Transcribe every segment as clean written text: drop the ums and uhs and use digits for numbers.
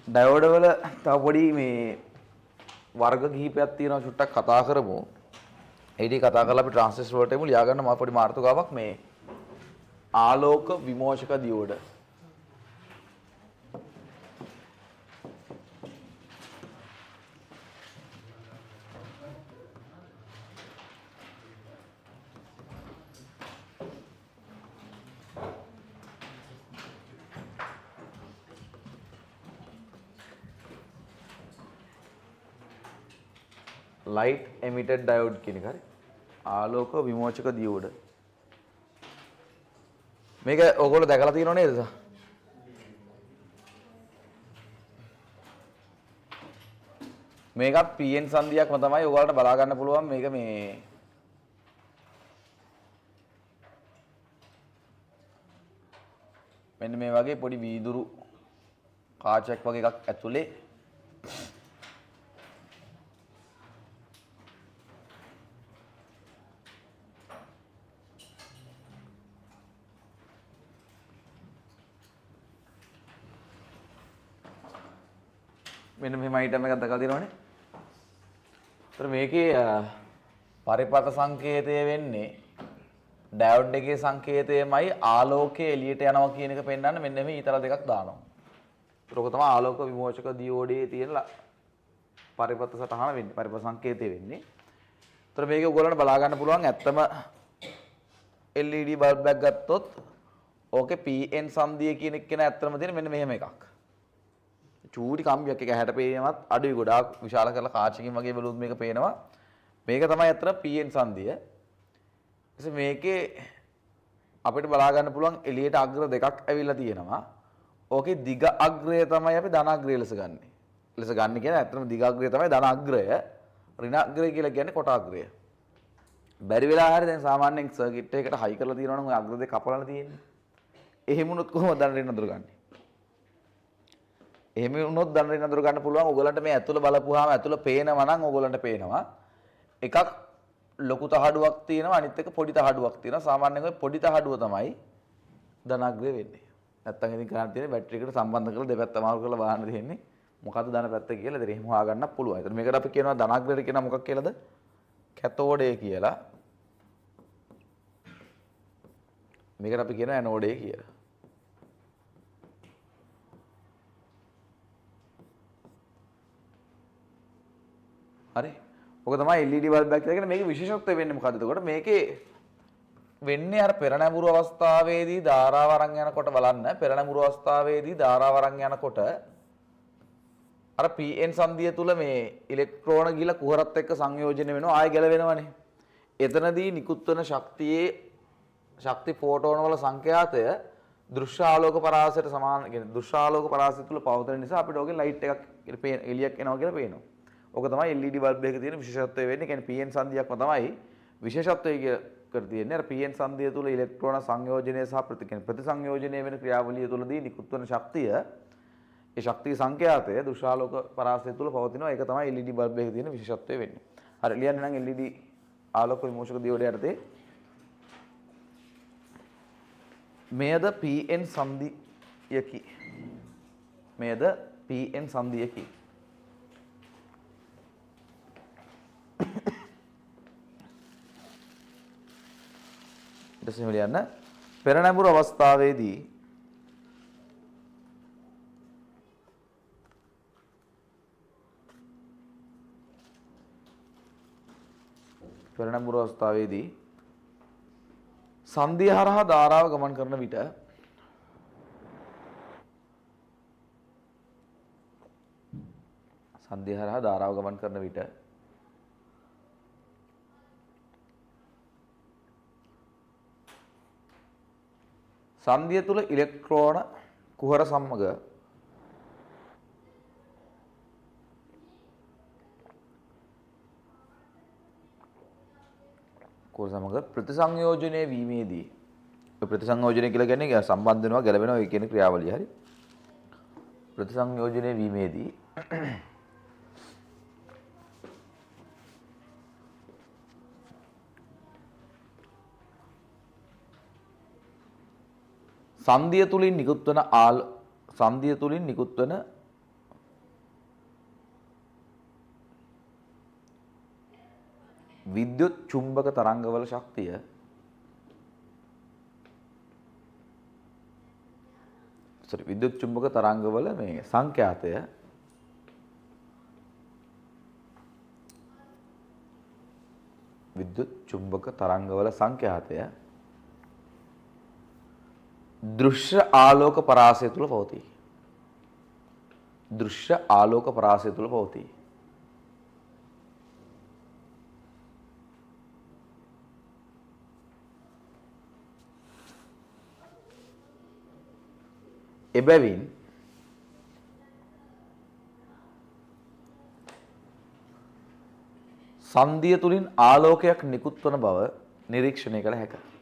Diode වල තව පොඩි මේ වර්ග කිහිපයක් තියෙනවා චුට්ටක් කතා කරමු. ඒ ටික කතා කරලා අපි ට්‍රාන්සිස්ටර් වලට එමු. ලියා ගන්න මා පොඩි මාතෘකාවක් මේ ආලෝක විමෝචක දියෝඩ. light emitted diode කියන එක හරි ආලෝක විමෝචක දියෝඩ මේක ඔයගොල්ලෝ දැකලා තියෙනව නේද? මේකත් PN සංදියක්ම තමයි ඔයගොල්ලන්ට බලා ගන්න පුළුවන් මේක මේ මෙන්න මේ වගේ පොඩි වීදුරු කාචයක් වගේ එකක් ඇතුලේ මෙන්න මෙහෙම අයිටම් එකක් දැකලා තියෙනවනේ. ඒතර මේකේ පරිපථ සංකේතය වෙන්නේ ඩයෝඩ් එකේ සංකේතයමයි ආලෝකය එළියට යනවා කියන එක පෙන්වන්න මෙන්න මේ ඊතල දෙකක් දානවා. ඒතර ඔක තමයි ආලෝක විමෝචක දියෝඩේ තියෙන පරිපථ සටහන වෙන්නේ. පරිපථ සංකේතය වෙන්නේ. ඒතර මේක ඔයගොල්ලන්ට බලා ගන්න පුළුවන් ඇත්තම LED බල්බ් එකක් ගත්තොත් ඕකේ PN සංදිය කියන එක කියන ඇත්තම තියෙන මෙන්න මෙහෙම එකක්. චූටි කම්බියක් එක හැට පේනවත් අඩුයි ගොඩාක් විශාල කරලා කාචකින් වගේ බලුත් මේක පේනවා. මේක තමයි අතර PN සංදිය. ඊට මේකේ අපිට බලා ගන්න පුළුවන් එළියට අග්‍ර දෙකක් ඇවිල්ලා තියෙනවා. ඕකේ දිග අග්‍රය තමයි අපි ධන අග්‍රය ලෙස ගන්නෙ. ලෙස ගන්න කියන්නේ අතරම දිග අග්‍රය තමයි ධන අග්‍රය. ඍණ අග්‍රය කියලා කියන්නේ කොට අග්‍රය. බැරි වෙලා හරිය දැන් සාමාන්‍යයෙන් සර්කිට් එකකට හයි කරලා තියෙනවා නම් ඔය අග්‍ර දෙක කපලා තියෙන්නේ. එහෙම වුණොත් කොහොමද ධන ඍණ අඳුරගන්නේ? එහෙම වුණොත් ධන ඍණ අඳුර ගන්න පුළුවන්. ඔයගලන්ට මේ ඇතුළ බලපුවාම ඇතුළ පේනවා නම් ඔයගලන්ට පේනවා. එකක් ලොකු තහඩුවක් තියෙනවා අනිත් එක පොඩි තහඩුවක් තියෙනවා. සාමාන්‍යයෙන් ඔය පොඩි තහඩුව තමයි ධනාග්‍රය වෙන්නේ. නැත්තම් ඉතින් කරන්න තියෙන්නේ බැටරි එකට සම්බන්ධ කරලා දෙපැත්ත මාරු කරලා බලන්න තියෙන්නේ. මොකද්ද ධන පැත්ත කියලා. ඉතින් එහෙම හොයාගන්න පුළුවන්. ඒතර මේකට අපි කියනවා ධනාග්‍රයට කියනවා මොකක් කියලාද? කැතෝඩය කියලා. මේකට අපි කියනවා ඇනෝඩය කියලා. හරි. ඔක තමයි LED බල්බ් එකක් කියලා කියන්නේ මේකේ විශේෂත්වය වෙන්නේ මොකද්ද? එතකොට මේකේ වෙන්නේ අර පෙර නැඹුරු අවස්ථාවේදී ධාරාව අරන් යනකොට බලන්න පෙර නැඹුරු අවස්ථාවේදී ධාරාව අරන් යනකොට අර PN සංදිය තුල මේ ඉලෙක්ට්‍රෝන ගිල කුහරත් එක්ක සංයෝජනය වෙනවා ආයෙ ගැලවෙනවනේ. එතනදී නිකුත් වෙන ශක්ති ෆෝටෝන වල සංඛ්‍යාතය දෘශ්‍ය ආලෝක පරාසයට සමාන කියන්නේ දෘශ්‍ය ආලෝක පරාසය තුල පවතින නිසා අපිට ඕකේ ලයිට් එකක් එළියක් එනවා කියලා පේනවා. ඕක තමයි LED බල්බ් එකේ තියෙන විශේෂත්වය වෙන්නේ. කියන්නේ PN සංදියක්ම තමයි විශේෂත්වය කර තියෙන්නේ. අර PN සංදිය තුල ඉලෙක්ට්‍රෝන සංයෝජනය සහ ප්‍රතිසංයෝජනය වෙන ක්‍රියාවලිය තුලදී නිකුත් වන ශක්තිය ඒ ශක්තිය සංඛ්‍යාතය දෘශ්‍යාලෝක පරාසය තුල පවතිනවා. ඒක තමයි LED බල්බ් එකේ තියෙන විශේෂත්වය වෙන්නේ. හරි ලියන්න නම් LED ආලෝක විමෝචක දියෝඩය යටතේ මෙයද PN සංදියකි. මෙයද PN සංදියකි. ඊට ලියන්න පෙර නැඹුරු අවස්ථාවේදී සංදිය හරහා ධාරාව ගමන් කරන විට සංදිය තුල ඉලෙක්ට්‍රෝන කුහර සමග ප්‍රතිසංයෝජනය වීමේදී ප්‍රතිසංයෝජනය කියලා කියන්නේ සම්බන්ධ වෙනවා ගැලවෙනවා ඒ කියන ක්‍රියාවලිය. හරි. ප්‍රතිසංයෝජනය වීමේදී සංදිය තුලින් නිකුත් වන සංදිය තුලින් නිකුත් වන විද්‍යුත් චුම්බක තරංගවල ශක්තිය විද්‍යුත් චුම්බක තරංගවල මේ සංඛ්‍යාතය විද්‍යුත් චුම්බක තරංගවල සංඛ්‍යාතය දෘශ්‍ය ආලෝක පරාසය තුල පවතී. දෘශ්‍ය ආලෝක පරාසය තුල පවතී. එබැවින් සංදිය තුලින් ආලෝකයක් නිකුත් වන බව නිරීක්ෂණය කළ හැකිය.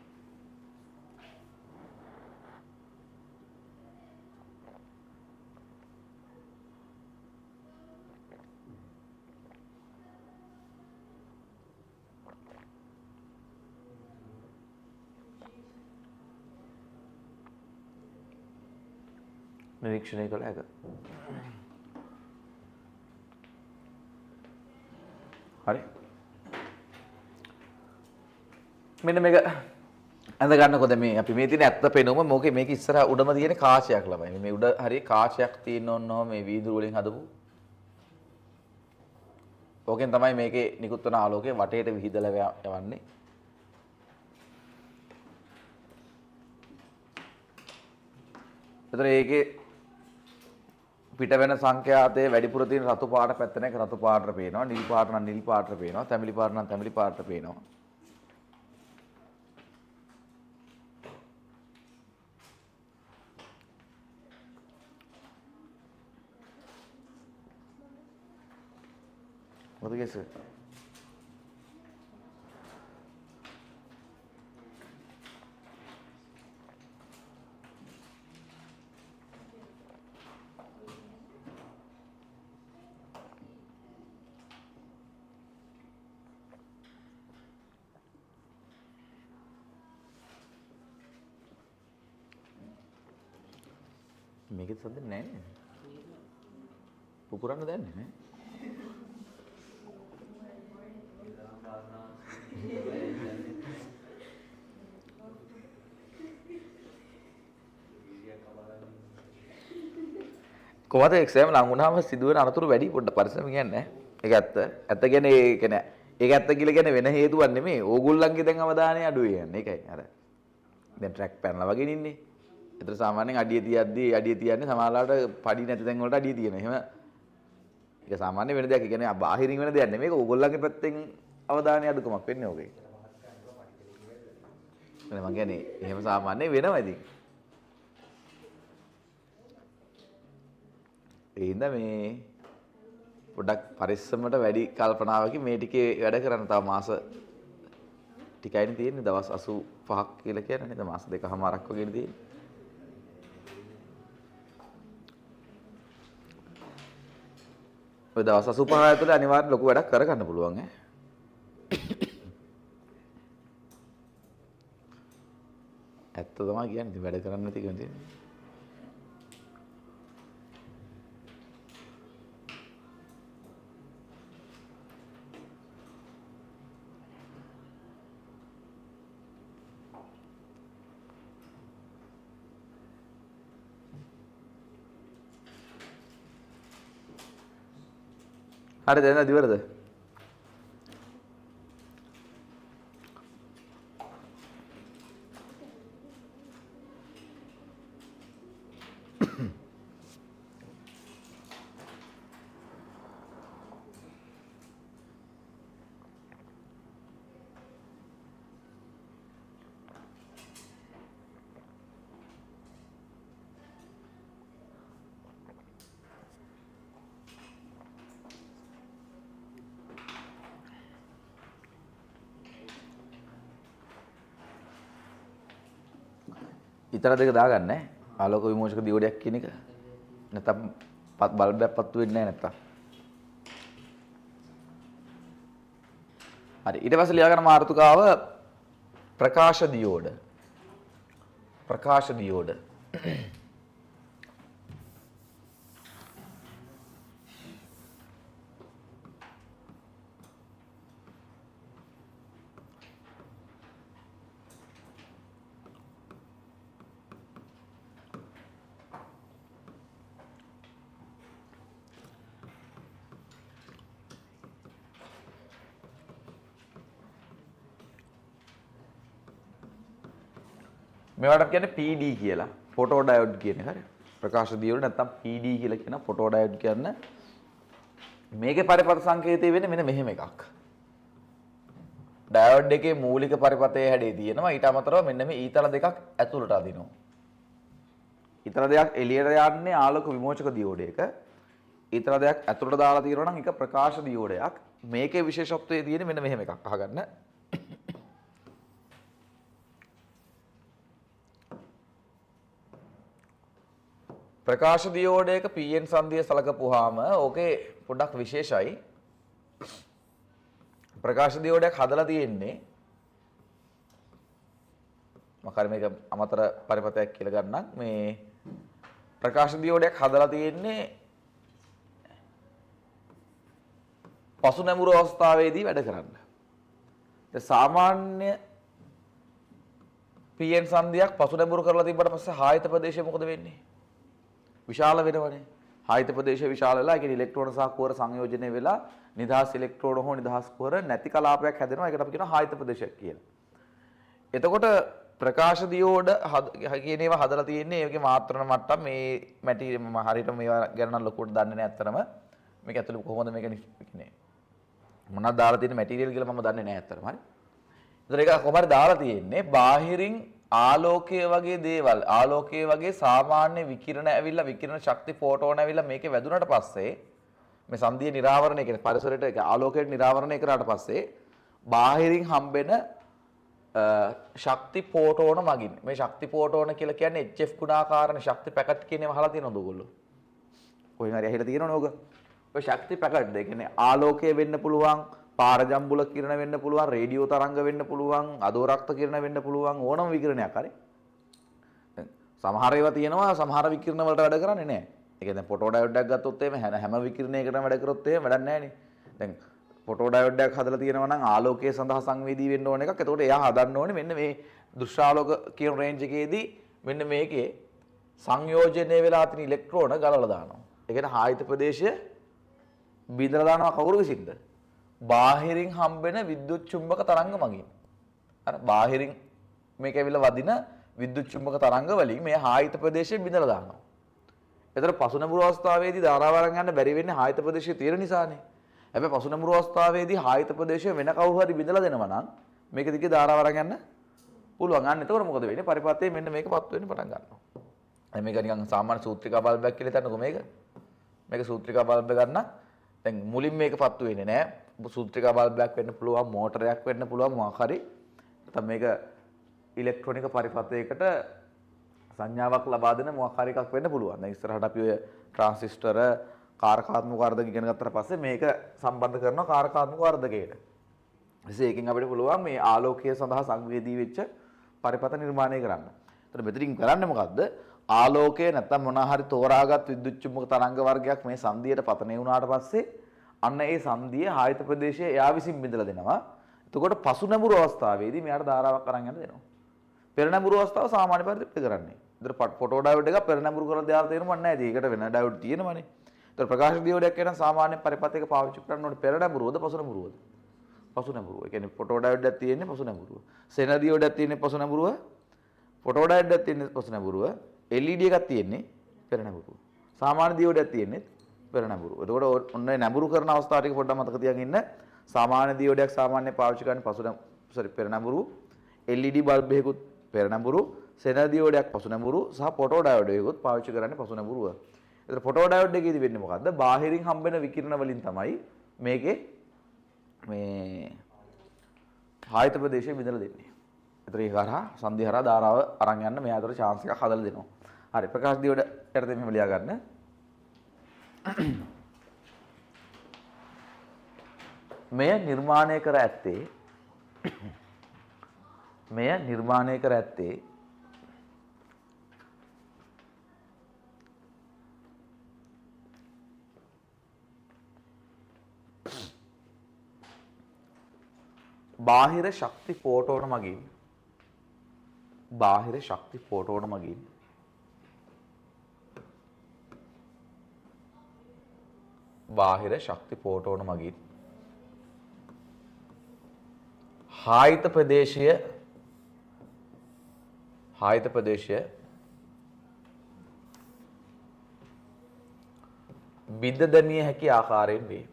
නිරීක්ෂණය කළ හැකිය. හරි. මෙන්න මේක ඇඳ ගන්නකොද මේ අපි මේ තියෙන ඇත්ත පෙනුම මොකේ මේක ඉස්සරහ උඩම තියෙන කාචයක් ළමයි. මේ උඩ හරිය කාචයක් තියෙන ඕනෝ මේ වීදුරු වලින් හදපු. ඕකෙන් තමයි මේකේ නිකුත් වන ආලෝකය වටේට විහිදලා යවන්නේ. ඒතර ඒකේ පිට වෙන සංඛ්‍යාතයේ වැඩිපුර තියෙන රතු පාට පැත්ත නැක රතු පාටට පේනවා, නිල් පාට නම් නිල් පාටට පේනවා, තැඹිලි පාට නම් තැඹිලි පාටට පේනවා. මොකද කියන්නේ? මේකෙත් සද්ද නැහැ නේ. පුපුරන්න දැන්නේ නේ. කොහොමද එක්සෑම් ලඟ වුණාම සිදුවෙන අනතුරු වැඩි පොඩ්ඩක් පරිස්සම කියන්නේ. ඒක ඇත්ත. ඇත්ත කියන්නේ ඒක නෑ. ඒක ඇත්ත කියලා කියන්නේ වෙන හේතුවක් නෙමෙයි. ඕගොල්ලන්ගේ දැන් අවධානය අඩුයි යන්නේ. ඒකයි අර. දැන් ට්‍රැක් පැනලා වගේ ඉන්නේ. ඒතර සාමාන්‍යයෙන් අඩිය තියන්නේ සමහරවිට පඩි නැති තැන් වලට අඩිය තියෙනවා. එහෙම ඒක සාමාන්‍ය වෙන දෙයක්. ඒ කියන්නේ බාහිරින් වෙන දෙයක් නෙමෙයි. මේක ඕගොල්ලන්ගේ පැත්තෙන් අවධානය අඩුකමක් වෙන්නේ ඕකේ. මම කියන්නේ එහෙම සාමාන්‍ය වෙනවා ඉතින්. ඒ හින්දා මේ පොඩ්ඩක් පරිස්සමට වැඩි කල්පනාවකින් මේ ටිකේ වැඩ කරන්න තව මාස ටිකයිනේ තියෙන්නේ. දවස් 85ක් කියලා කියන්නේ නේද? මාස 2කමාරක් වගේ තියෙන්නේ. ඔය දවස් 85 ඇතුලේ අනිවාර්යෙන් ලොකු වැඩක් කරගන්න පුළුවන් ඈ. ඇත්ත තමයි කියන්නේ. ඉතින් වැඩ කරන්න නැති කෙනෙක් තියෙන්නේ. හරි දැන් දිවරද? ඉතල දෙක දාගන්න ඈ. ආලෝක විමෝචක දියෝඩයක් කියන එක. නැත්නම් බල්බයක් පත්තු වෙන්නේ නැහැ නැත්නම්. හරි. ඊට පස්සේ ලියා ගන්න මාතෘකාව ප්‍රකාශ දියෝඩ. ප්‍රකාශ දියෝඩ. මේවට කියන්නේ PD කියලා. ෆොටෝ ඩයෝඩ් කියන එක. හරි. ප්‍රකාශ දියවල නැත්තම් PD කියලා කියන ෆොටෝ ඩයෝඩ් කියන්නේ මේකේ පරිපථ සංකේතය වෙන්නේ මෙන්න මෙහෙම එකක්. ඩයෝඩ් එකේ මූලික පරිපථයේ හැඩය තියෙනවා. ඊට අමතරව මෙන්න මේ ඊතල දෙකක් ඇතුළට අදිනවා. ඊතල දෙකක් එළියට යන්නේ ආලෝක විමෝචක දියෝඩයක. ඊතල දෙකක් ඇතුළට දාලා තියෙනවා නම් ඒක ප්‍රකාශ දියෝඩයක්. මේකේ විශේෂත්වය තියෙන්නේ මෙන්න මෙහෙම එකක්. අහගන්න. ප්‍රකාශ දියෝඩයක PN සංදිය සලකපුවාම ඕකේ පොඩ්ඩක් විශේෂයි. ප්‍රකාශ දියෝඩයක් හදලා තියෙන්නේ මම කර මේක අමතර පරිපථයක් කියලා ගන්නම්. මේ ප්‍රකාශ දියෝඩයක් හදලා තියෙන්නේ පසු නැඹුරු අවස්ථාවේදී වැඩ කරන්න. ඒ සාමාන්‍ය PN සංදියක් පසු නැඹුරු කරලා තිබ්බට පස්සේ ආයත ප්‍රදේශය මොකද වෙන්නේ? විශාල වෙනවනේ. ආයත ප්‍රදේශය විශාල වෙලා ඒ කියන්නේ ඉලෙක්ට්‍රෝන සහ කුහර සංයෝජනය වෙලා නිදහස් ඉලෙක්ට්‍රෝන හෝ නිදහස් කුහර නැති කලාපයක් හැදෙනවා. ඒකට අපි කියනවා ආයත ප්‍රදේශයක් කියලා. එතකොට ප්‍රකාශ දියෝඩ කියන ඒවා හදලා තියෙන්නේ ඒකේ මාත්‍රණ මට්ටම් මේ මැටීරියල් මම හරියට මේවා ගැන නම් ලොකුවට දන්නේ නැහැ අත්‍තරම. මේක ඇතුළේ කොහොමද මේක කියන්නේ මොනවද දාලා තියෙන මැටීරියල් කියලා මම දන්නේ නැහැ අත්‍තරම. හරි. ඒතර ඒක කොහොමද දාලා තියෙන්නේ බාහිරින් ආලෝකය වගේ දේවල් ආලෝකය වගේ සාමාන්‍ය විකිරණ ඇවිල්ලා විකිරණ ශක්ති ෆෝටෝන ඇවිල්ලා මේකේ වැදුනට පස්සේ මේ සංදිය නිරාවරණය කියන පරිසරයට ආලෝකයට නිරාවරණය කරාට පස්සේ බාහිරින් හම්බෙන ශක්ති ෆෝටෝන මගින් මේ ශක්ති ෆෝටෝන කියලා කියන්නේ HF ගුණාකාරණ ශක්ති පැකට් කියන ඒවා අහලා තියෙනවද ඔයගොල්ලෝ? කොහෙන් හරි ඇහිලා තියෙනවනේ ඔක. ඔය ශක්ති පැකට් දෙක කියන්නේ ආලෝකය වෙන්න පුළුවන් පාරජම්බුල කිරණ වෙන්න පුළුවන් රේඩියෝ තරංග වෙන්න පුළුවන් අදෝරක්ත කිරණ වෙන්න පුළුවන් ඕනම විකිරණයක් හරි. දැන් සමහර ඒවා තියෙනවා සමහර විකිරණ වලට වැඩ කරන්නේ නැහැ. ඒ කියන්නේ දැන් ෆොටෝ ඩයෝඩ් එකක් ගත්තොත් එහෙම හැම විකිරණයකටම වැඩ කරොත් එහෙම වැඩක් නැහැ නේ. දැන් ෆොටෝ ඩයෝඩ් එකක් හදලා තියෙනවා නම් ආලෝකයේ සඳහා සංවේදී වෙන්න ඕන එකක්. එතකොට එයා හදන්න ඕනේ මෙන්න මේ දෘශ්‍යාලෝක කියන රේන්ජ් එකේදී මෙන්න මේකේ සංයෝජනය වෙලා තියෙන ඉලෙක්ට්‍රෝන ගලවලා දානවා. ඒ කියන්නේ ආයත ප්‍රදේශය බිඳලා දානවා කවුරු විසින්ද? බාහිරින් හම්බෙන විද්‍යුත් චුම්බක තරංග මගින්. අර බාහිරින් මේක ඇවිල්ලා වදින විද්‍යුත් චුම්බක තරංග වලින් මේ ආයත ප්‍රදේශය බිඳලා දානවා. ඒතර පසුනඹුරු අවස්ථාවේදී ධාරාව අරන් යන්න බැරි වෙන්නේ ආයත ප්‍රදේශයේ තියෙන නිසානේ. හැබැයි පසුනඹුරු අවස්ථාවේදී ආයත ප්‍රදේශය වෙන කවුරු හරි බිඳලා දෙනවා නම් මේක දිගේ ධාරාව අරන් යන්න පුළුවන්. අන්න එතකොට මොකද වෙන්නේ? පරිපථයේ මෙන්න මේක පත් වෙන්න පටන් ගන්නවා. දැන් මේක නිකන් සාමාන්‍ය සූත්‍රිකා බල්බයක් කියලා හිතන්නකෝ මේක. මේක සූත්‍රිකා බල්බ ගන්න. දැන් මුලින් මේක පත්තු වෙන්නේ නැහැ. සූත්‍රිකා බල්බයක් වෙන්න පුළුවන්, මෝටරයක් වෙන්න පුළුවන්, මොකක් හරි. නැත්නම් මේක ඉලෙක්ට්‍රොනික පරිපථයකට සංඥාවක් ලබා දෙන මොකක් හරි එකක් වෙන්න පුළුවන්. දැන් ඉස්සරහට අපි ඔය ට්‍රාන්සිස්ටර් කාරකාත්මක වර්ධක ඉගෙන ගත්තට පස්සේ මේක සම්බන්ධ කරනවා කාරකාත්මක වර්ධකයට. එසේ එකකින් අපිට පුළුවන් මේ ආලෝකය සඳහා සංවේදී වෙච්ච පරිපථ නිර්මාණය කරන්න. එතන මෙතනින් කරන්නේ මොකද්ද? ආලෝකය නැත්නම් මොනවා හරි තෝරාගත් විද්‍යුත් චුම්බක තරංග වර්ගයක් මේ සංදියට පතනය වුණාට පස්සේ අන්න ඒ සංදියේ ආයත ප්‍රදේශයේ එයා විසින් බිඳලා දෙනවා. එතකොට පසු නැඹුරු අවස්ථාවේදී මෙයාට ධාරාවක් අරන් යන්න දෙනවා. පෙර නැඹුරු අවස්ථාව සාමාන්‍ය පරිදි පිට කරන්නේ. ඒතර ෆොටෝ ඩයෝඩ් එක පෙර නැඹුරු කරලා දාලා තේරුමක් නැහැ. ඒකට වෙන ඩයෝඩ් තියෙනවනේ. ඒතර ප්‍රකාශ දියෝඩයක් කියන සාමාන්‍ය පරිපථයක පාවිච්චි කරන්න ඕනේ පෙර නැඹුරුවද පසු නැඹුරුවද? පසු නැඹුරුව. ඒ කියන්නේ ෆොටෝ ඩයෝඩ් එකක් තියෙන්නේ පසු නැඹුරුව. සෙන දියෝඩ් එකක් තියෙන්නේ පසු නැඹුරුව. ෆොටෝ ඩයෝඩ් එකක් තියෙන්නේ පසු නැඹුරුව. LED එකක් තියෙන්නේ පෙර නැඹුරුව. සාමාන්‍ය දියෝඩ් එකක් තියෙන්නේ පෙර නැඹුරුව. එතකොට ඔන්න නැඹුරු කරන අවස්ථාව ටික පොඩ්ඩක් මතක තියාගෙන ඉන්න. සාමාන්‍ය දියෝඩයක් සාමාන්‍ය පාවිච්චි කරන්නේ පෙර නැඹුරු. LED බල්බ් එකකුත් පෙර නැඹුරු. සෙන දියෝඩයක් පසු නැඹුරු සහ ෆොටෝ ඩයෝඩ් එකකුත් පාවිච්චි කරන්නේ පසු නැඹුරුව. ඒතර ෆොටෝ ඩයෝඩ් එකේදී වෙන්නේ මොකද්ද? බාහිරින් හම්බෙන විකිරණ වලින් තමයි මේකේ මේ ආයත ප්‍රදේශය බෙදලා දෙන්නේ. ඒතර ඒක හරහා සංදි හරහා ධාරාව අරන් යන්න මෙයා අතර chance එකක් හදලා දෙනවා. හරි ප්‍රකාශ දියෝඩ යටතේ මෙහෙම ලියා ගන්න. මෙය නිර්මාණය කර ඇත්තේ බාහිර ශක්ති ෆෝටෝන මගින් බාහිර ශක්ති ෆෝටෝන මගින් බාහිර ශක්ති ෆෝටෝන මගින් හායිත ප්‍රදේශය බිඳ දැමිය හැකි ආකාරයෙන් වේ.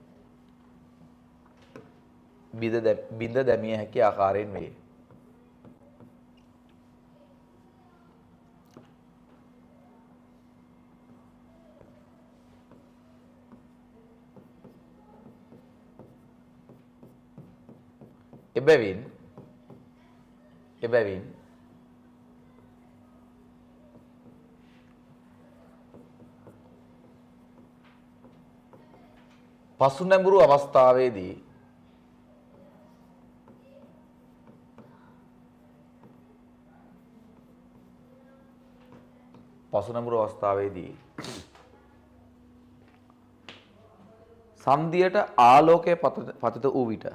බිඳ දැමිය හැකි ආකාරයෙන් වේ. එබැවින් පසුනැඹුරු අවස්ථාවේදී සන්ධියට ආලෝකයේ පතිත වූ විට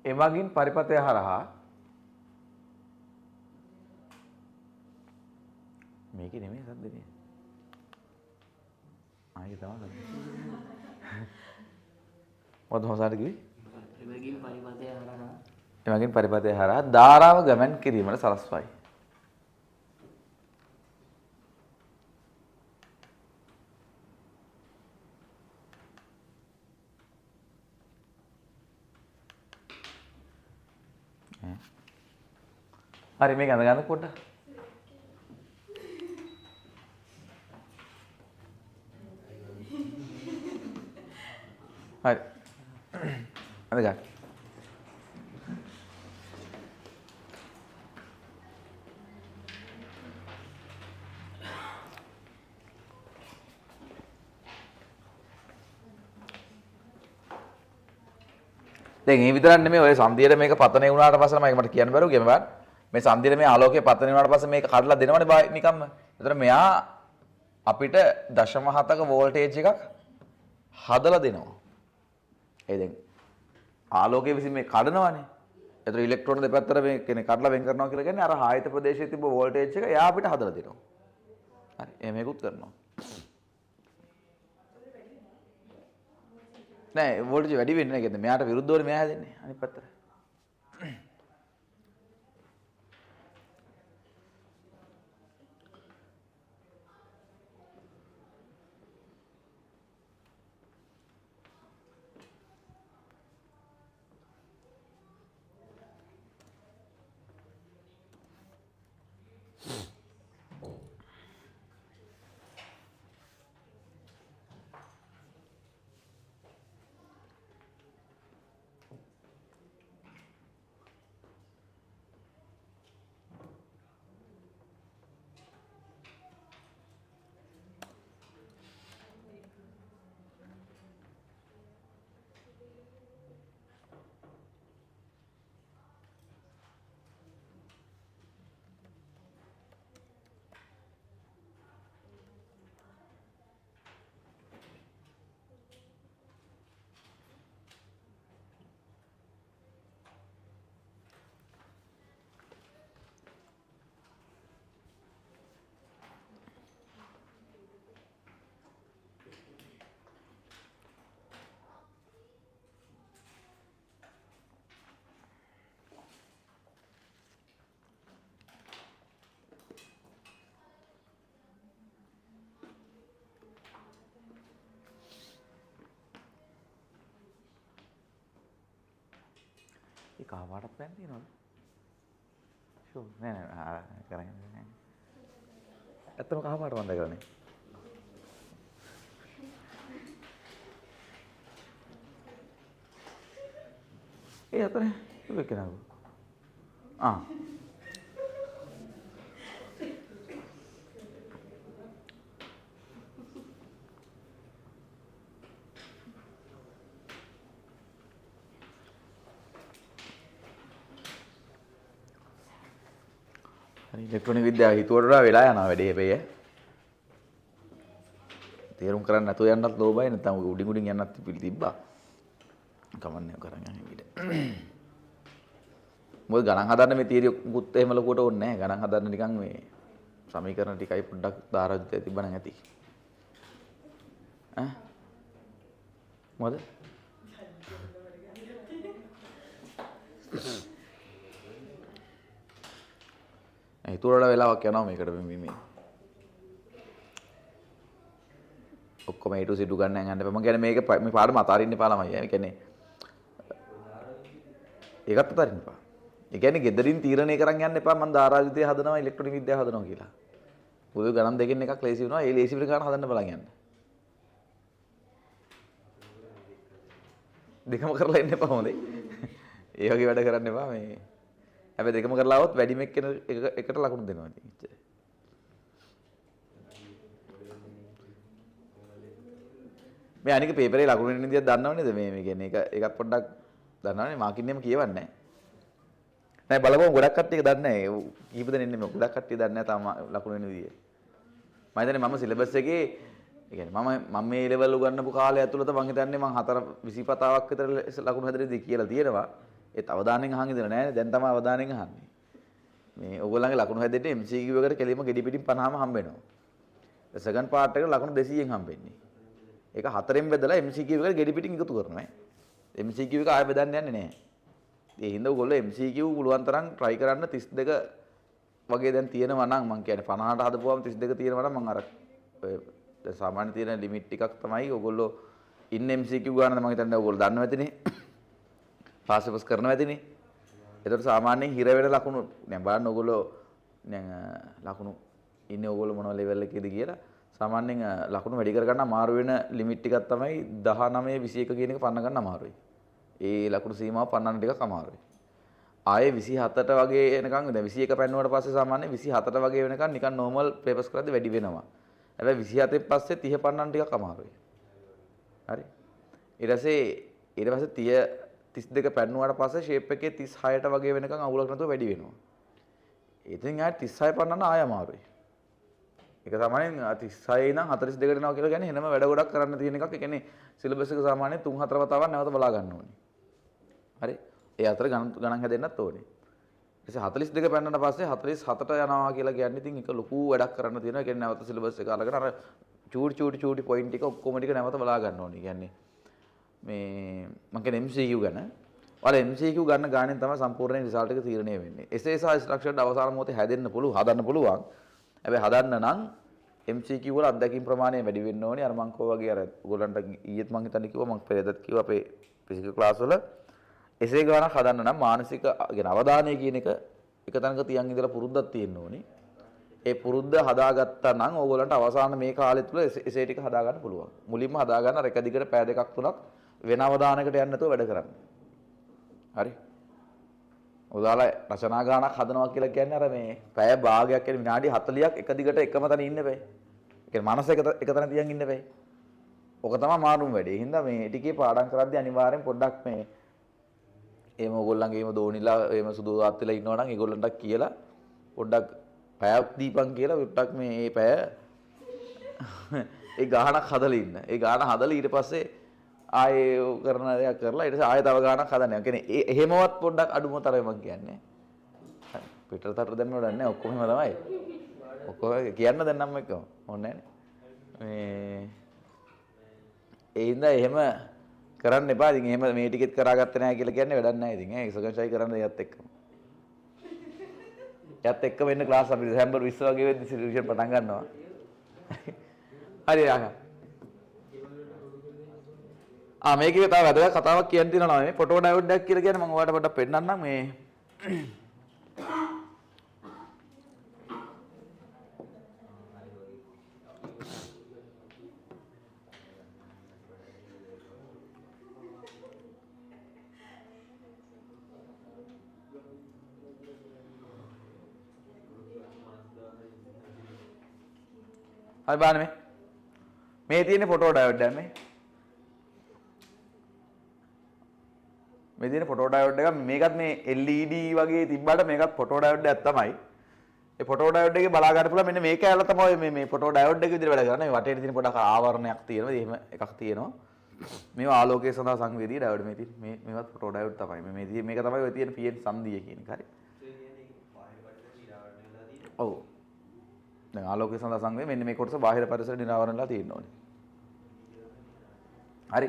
එමගින් පරිපථය හරහා මේකේ නෙමෙයි සද්දනේ. ආයේ තමයි සද්ද. මොකද හොසාට කිව්වේ? එමගින් පරිපථය හරහා ධාරාව ගමන් කිරීමට සලස්වයි. හරි මේක අඳ ගන්න පොඩ්ඩක්. හරි. අඳ ගන්න. දැන් ඒ විතරක් නෙමෙයි ඔය සන්ධියට මේක පතනේ වුණාට පස්සේ මම මට කියන්න බැරුව ගෙම බලන්න. මේ සන්ධියට මේ ආලෝකයේ පතනේ වුණාට පස්සේ මේක කඩලා දෙනවනේ නිකම්ම. ඒතර මෙයා අපිට 0.7ක වෝල්ටේජ් එකක් හදලා දෙනවා. ඒ දැන් ආලෝකයේ විසින් මේ කඩනවානේ. ඒතර ඉලෙක්ට්‍රෝන දෙපැත්තට මේ කියන්නේ කඩලා වෙන් කරනවා කියලා කියන්නේ අර ආයත ප්‍රදේශයේ තිබ්බ වෝල්ටේජ් එක එයා අපිට හදලා දෙනවා. හරි. එහෙම එකකුත් කරනවා. නෑ වෝල්ටේජ් වැඩි වෙන්නේ නැහැ. කියන්නේ මෙයාට විරුද්ධවනේ මෙයා හැදෙන්නේ අනිත් පැත්තට. ඒ කහ පාටක් පැන් තියෙනවද? ෂෝ නෑ කරන්නේ නෑ. ඇත්තම කහ පාට මන්ද කරන්නේ. ඒ අතරේ ඉවෙක නෑ. ඉලෙක්ට්‍රොනික විද්‍යාව හිතුවට වඩා වෙලා යනවා වැඩේ හැබැයි. තේරුම් කරන්න නැතුව යන්නත් ලෝබයි නැත්නම් උඩින් උඩින් යන්නත් තිබ්බා. කමන්නේ කරන් යන විදිහට. මොකද ගණන් හදන්න මේ තියරි මුකුත් එහෙම ලොකුවට ඕනේ නැහැ. ගණන් හදන්න නිකන් මේ සමීකරණ ටිකයි පොඩ්ඩක් දාරජිතය තිබ්බනම් ඇති. ඈ මොකද? හිතුවට වෙලාවක් යනවා මේකට මේ ඔක්කොම A to Z ගන්න යන්න එපා. මම කියන්නේ මේක මේ පාඩම අතාරින්න එපා ළමයි. ඒ කියන්නේ ඒකත් අතාරින්න එපා. ඒ කියන්නේ ගෙදරින් තීරණය කරන් යන්න එපා මම දාරාජිතය හදනවා ඉලෙක්ට්‍රොනික විද්‍යාව හදනවා කියලා. පොදු ගණන් දෙකෙන් එකක් ලේසි වෙනවා. ඒ ලේසි වෙන ගණන් හදන්න බලන් යන්න. දෙකම කරලා ඉන්න එපා හොඳේ. ඒ වගේ වැඩ කරන්න එපා මේ. හැබැයි දෙකම කරලා આવොත් වැඩිම එක්කෙන එකට ලකුණු දෙනවා ඉතින්. මේ අනික පේපරේ ලකුණු වෙන විදියක් දන්නව නේද මේ කියන්නේ ඒකත් පොඩ්ඩක් දන්නවනේ මාකින්නේම කියවන්නේ නැහැ. නෑ බලපුවම ගොඩක් කට්ටිය දන්නේ නැහැ. කීප දෙනෙක් නෙමෙයි ගොඩක් කට්ටිය දන්නේ නැහැ තාම ලකුණු වෙන විදිය. මම හිතන්නේ මම සිලබස් එකේ ඒ කියන්නේ මම මේ ලෙවල් උගන්නපු කාලය ඇතුළත මම හිතන්නේ මම 4 27ක් විතර ලකුණු හැදෙද්දී කියලා තියෙනවා. ඒත් අවදානෙන් අහන් ඉඳලා නෑනේ. දැන් තමයි අවදානෙන් අහන්නේ. මේ ඕගොල්ලන්ගේ ලකුණු හැදෙද්දී MCQ එකට කෙලින්ම ගෙඩි පිටින් 50ම හම්බ වෙනවා. සෙකන්ඩ් පාර්ට් එකට ලකුණු 200න් හම්බෙන්නේ. ඒක 4ෙන් බෙදලා MCQ එකට ගෙඩි පිටින් එකතු කරනවා. MCQ එක ආයෙ බෙදන්න යන්නේ නෑ. ඒ හින්දා ඔයගොල්ලෝ MCQ පුළුවන් තරම් try කරන්න 32 වගේ දැන් තියෙනවා නම් මම කියන්නේ 50ට හදපුවාම 32 තියෙනවා නම් මම අර දැන් සාමාන්‍ය තියෙන ලිමිට් ටිකක් තමයි ඔයගොල්ලෝ ඉන්න MCQ ගන්න මම හිතන්නේ ඔයගොල්ලෝ දන්නව ඇතිනේ. පාස් පස් කරනවා ඇතිනේ. ඒතකොට සාමාන්‍යයෙන් හිර වෙන ලකුණු දැන් බලන්න ඔයගොල්ලෝ දැන් ලකුණු ඉන්නේ ඔයගොල්ලෝ මොන ලෙවල් එකේද කියලා සාමාන්‍යයෙන් ලකුණු වැඩි කර ගන්න අමාරු වෙන ලිමිට් ටිකක් තමයි 19 21 කියන එක පන්න ගන්න අමාරුයි. ඒ ලකුණු සීමාව පන්නන්න ටිකක් අමාරුයි. ආයේ 27ට වගේ එනකන් දැන් 21 පෙන්නුවට පස්සේ සාමාන්‍යයෙන් 27ට වගේ වෙනකන් නිකන් normal papers කරද්දී වැඩි වෙනවා. හැබැයි 27න් පස්සේ 30 පන්නන්න ටිකක් අමාරුයි. හරි. ඊට පස්සේ 30 32 පෙන්නුවාට පස්සේ shape එකේ 36ට වගේ වෙනකන් අවුලක් නැතුව වැඩි වෙනවා. ඉතින් ආයෙ 36 පන්නන්න ආයෙ අමාරුයි. ඒක සාමාන්‍යයෙන් 36 ඉඳන් 42කට යනවා කියලා කියන්නේ එහෙනම වැඩ ගොඩක් කරන්න තියෙන එකක්. ඒ කියන්නේ සිලබස් එක සාමාන්‍යයෙන් 3-4 වතාවක් නැවත බලා ගන්න ඕනේ. හරි. ඒ අතර ගණන් හැදෙන්නත් ඕනේ. ඊට පස්සේ 42 පෙන්නන පස්සේ 47ට යනවා කියලා කියන්නේ ඉතින් ඒක ලොකු වැඩක් කරන්න තියෙනවා. ඒ කියන්නේ නැවත සිලබස් එක අරගෙන අර චූටි පොයින්ට් ටික ඔක්කොම ටික නැවත බලා ගන්න ඕනේ. කියන්නේ මේ මම කියන්නේ MCQ ගැන. ඔයාලා MCQ ගන්න ගානෙන් තමයි සම්පූර්ණ රිසල්ට් එක තීරණය වෙන්නේ. SSR ස්ට්‍රක්චර්ඩ් අවසාන මොහොතේ හදන්න පුළුවන්. හැබැයි හදන්න නම් MCQ වල අත්දැකීම් ප්‍රමාණය වැඩි වෙන්න ඕනේ. අර මං කෝ වගේ අර ඔයගොල්ලන්ට ඊයේත් මං හිතන්නේ කිව්වා මං පෙරේදත් කිව්වා අපේ ෆිසිකල් ක්ලාස් වල එසේ ගානක් හදන්න නම් මානසික කියන අවධානය කියන එක තැනක තියන් ඉඳලා පුරුද්දක් තියෙන්න ඕනේ. ඒ පුරුද්ද හදාගත්තා නම් ඕගොල්ලන්ට අවසාන මේ කාලය තුල එසේ ටික හදා ගන්න පුළුවන්. මුලින්ම හදා ගන්න අර එක දිගට පැය දෙකක් තුනක් වෙන අවධානයකට යන්න නැතුව වැඩ කරන්න. හරි. ඔයාලා රචනා ගානක් හදනවා කියලා කියන්නේ අර මේ පැය භාගයක් කියන්නේ විනාඩි 40ක් එක දිගට එකම තැන ඉන්න බෑ. ඒ කියන්නේ මනස එක තැන තියන් ඉන්න බෑ. ඔක තමයි මාරුම් වැඩේ. ඒ හින්දා මේ ටිකේ පාඩම් කරද්දී අනිවාර්යෙන් පොඩ්ඩක් මේ එහෙම ඕගොල්ලන්ගේම දෝනිලා එහෙම සුදු දාත් වෙලා ඉන්නවා නම් ඒගොල්ලන්ට කියලා පොඩ්ඩක් පැයක් දීපන් කියලා පොඩ්ඩක් මේ පැය ඒ ගානක් හදලා ඉන්න. ඒ ගාන හදලා ඊට පස්සේ ආයේ කරන දේක් කරලා ඊට පස්සේ ආයෙ තව ගානක් හදන්න. ඒ කියන්නේ එහෙමවත් පොඩ්ඩක් අඩුම තරමේ මම කියන්නේ. පිටරතට දෙන්න ඕනේ නැහැ. ඔක්කොම එහෙම තමයි. ඔක්කොම කියන්න දැන් නම් එක්කම ඕනේ නැහැ. ඒ හින්දා එහෙම කරන්න එපා. ඉතින් එහෙම මේ ටිකෙත් කරාගත්තේ නැහැ කියලා කියන්නේ වැඩක් නැහැ. ඉතින් සගන්ෂයි කරන්න යත් එක්කම. යත් එක්ක වෙන්න ක්ලාස් අපි දෙසැම්බර් 20 වගේ වෙද්දි රිවිෂන් පටන් ගන්නවා. හරි ආගා. මේකේ තව වැදගත් කතාවක් කියන්න තියෙනවා මේ ෆොටෝ ඩයෝඩ් එකක් කියලා කියන්නේ මම ඔයාලට පොඩ්ඩක් පෙන්නන්නම් මේ හරි බලන්න මේ තියෙන ෆොටෝ ඩයෝඩ් එක මේ තියෙන ෆොටෝ ඩයෝඩ් එක මේකත් මේ LED වගේ තිබ්බට මේකත් ෆොටෝ ඩයෝඩ් එකක් තමයි. ඒ ෆොටෝ ඩයෝඩ් එකේ බලා ගන්න පුළුවන් මෙන්න මේ කැලල තමයි මේ ෆොටෝ ඩයෝඩ් එක විදිහට වැඩ කරන්නේ. මේ වටේට තියෙන පොඩක් ආවරණයක් තියෙනවා. එහෙම එකක් තියෙනවා. මේවා ආලෝකය සඳහා සංවේදී ඩයෝඩ් මේ තියෙන මේවත් ෆොටෝ ඩයෝඩ් තමයි. මේක තමයි ඔය තියෙන PN සංදිය කියන එක. හරි. ඔව්. දැන් ආලෝකය සඳහා සංවේදී මෙන්න මේ කොටස බාහිර පරිසරයට නිරාවරණලා තියෙන්න ඕනේ. හරි.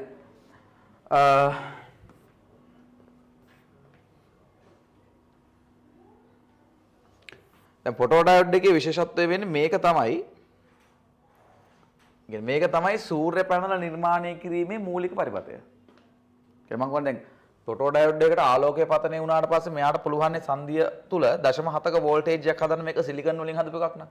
දැන් ෆොටෝ ඩයෝඩ් එකේ විශේෂත්වය වෙන්නේ මේක තමයි. කියන්නේ මේක තමයි සූර්ය පැනල නිර්මාණය කිරීමේ මූලික පරිපථය. මම කියන්නේ දැන් ෆොටෝ ඩයෝඩ් එකකට ආලෝකය පතනය වුණාට පස්සේ මෙයාට පුළුවන් සංදිය තුල 0.7ක වෝල්ටේජ් එකක් හදන්න මේක සිලිකන් වලින් හදපු එකක් නා.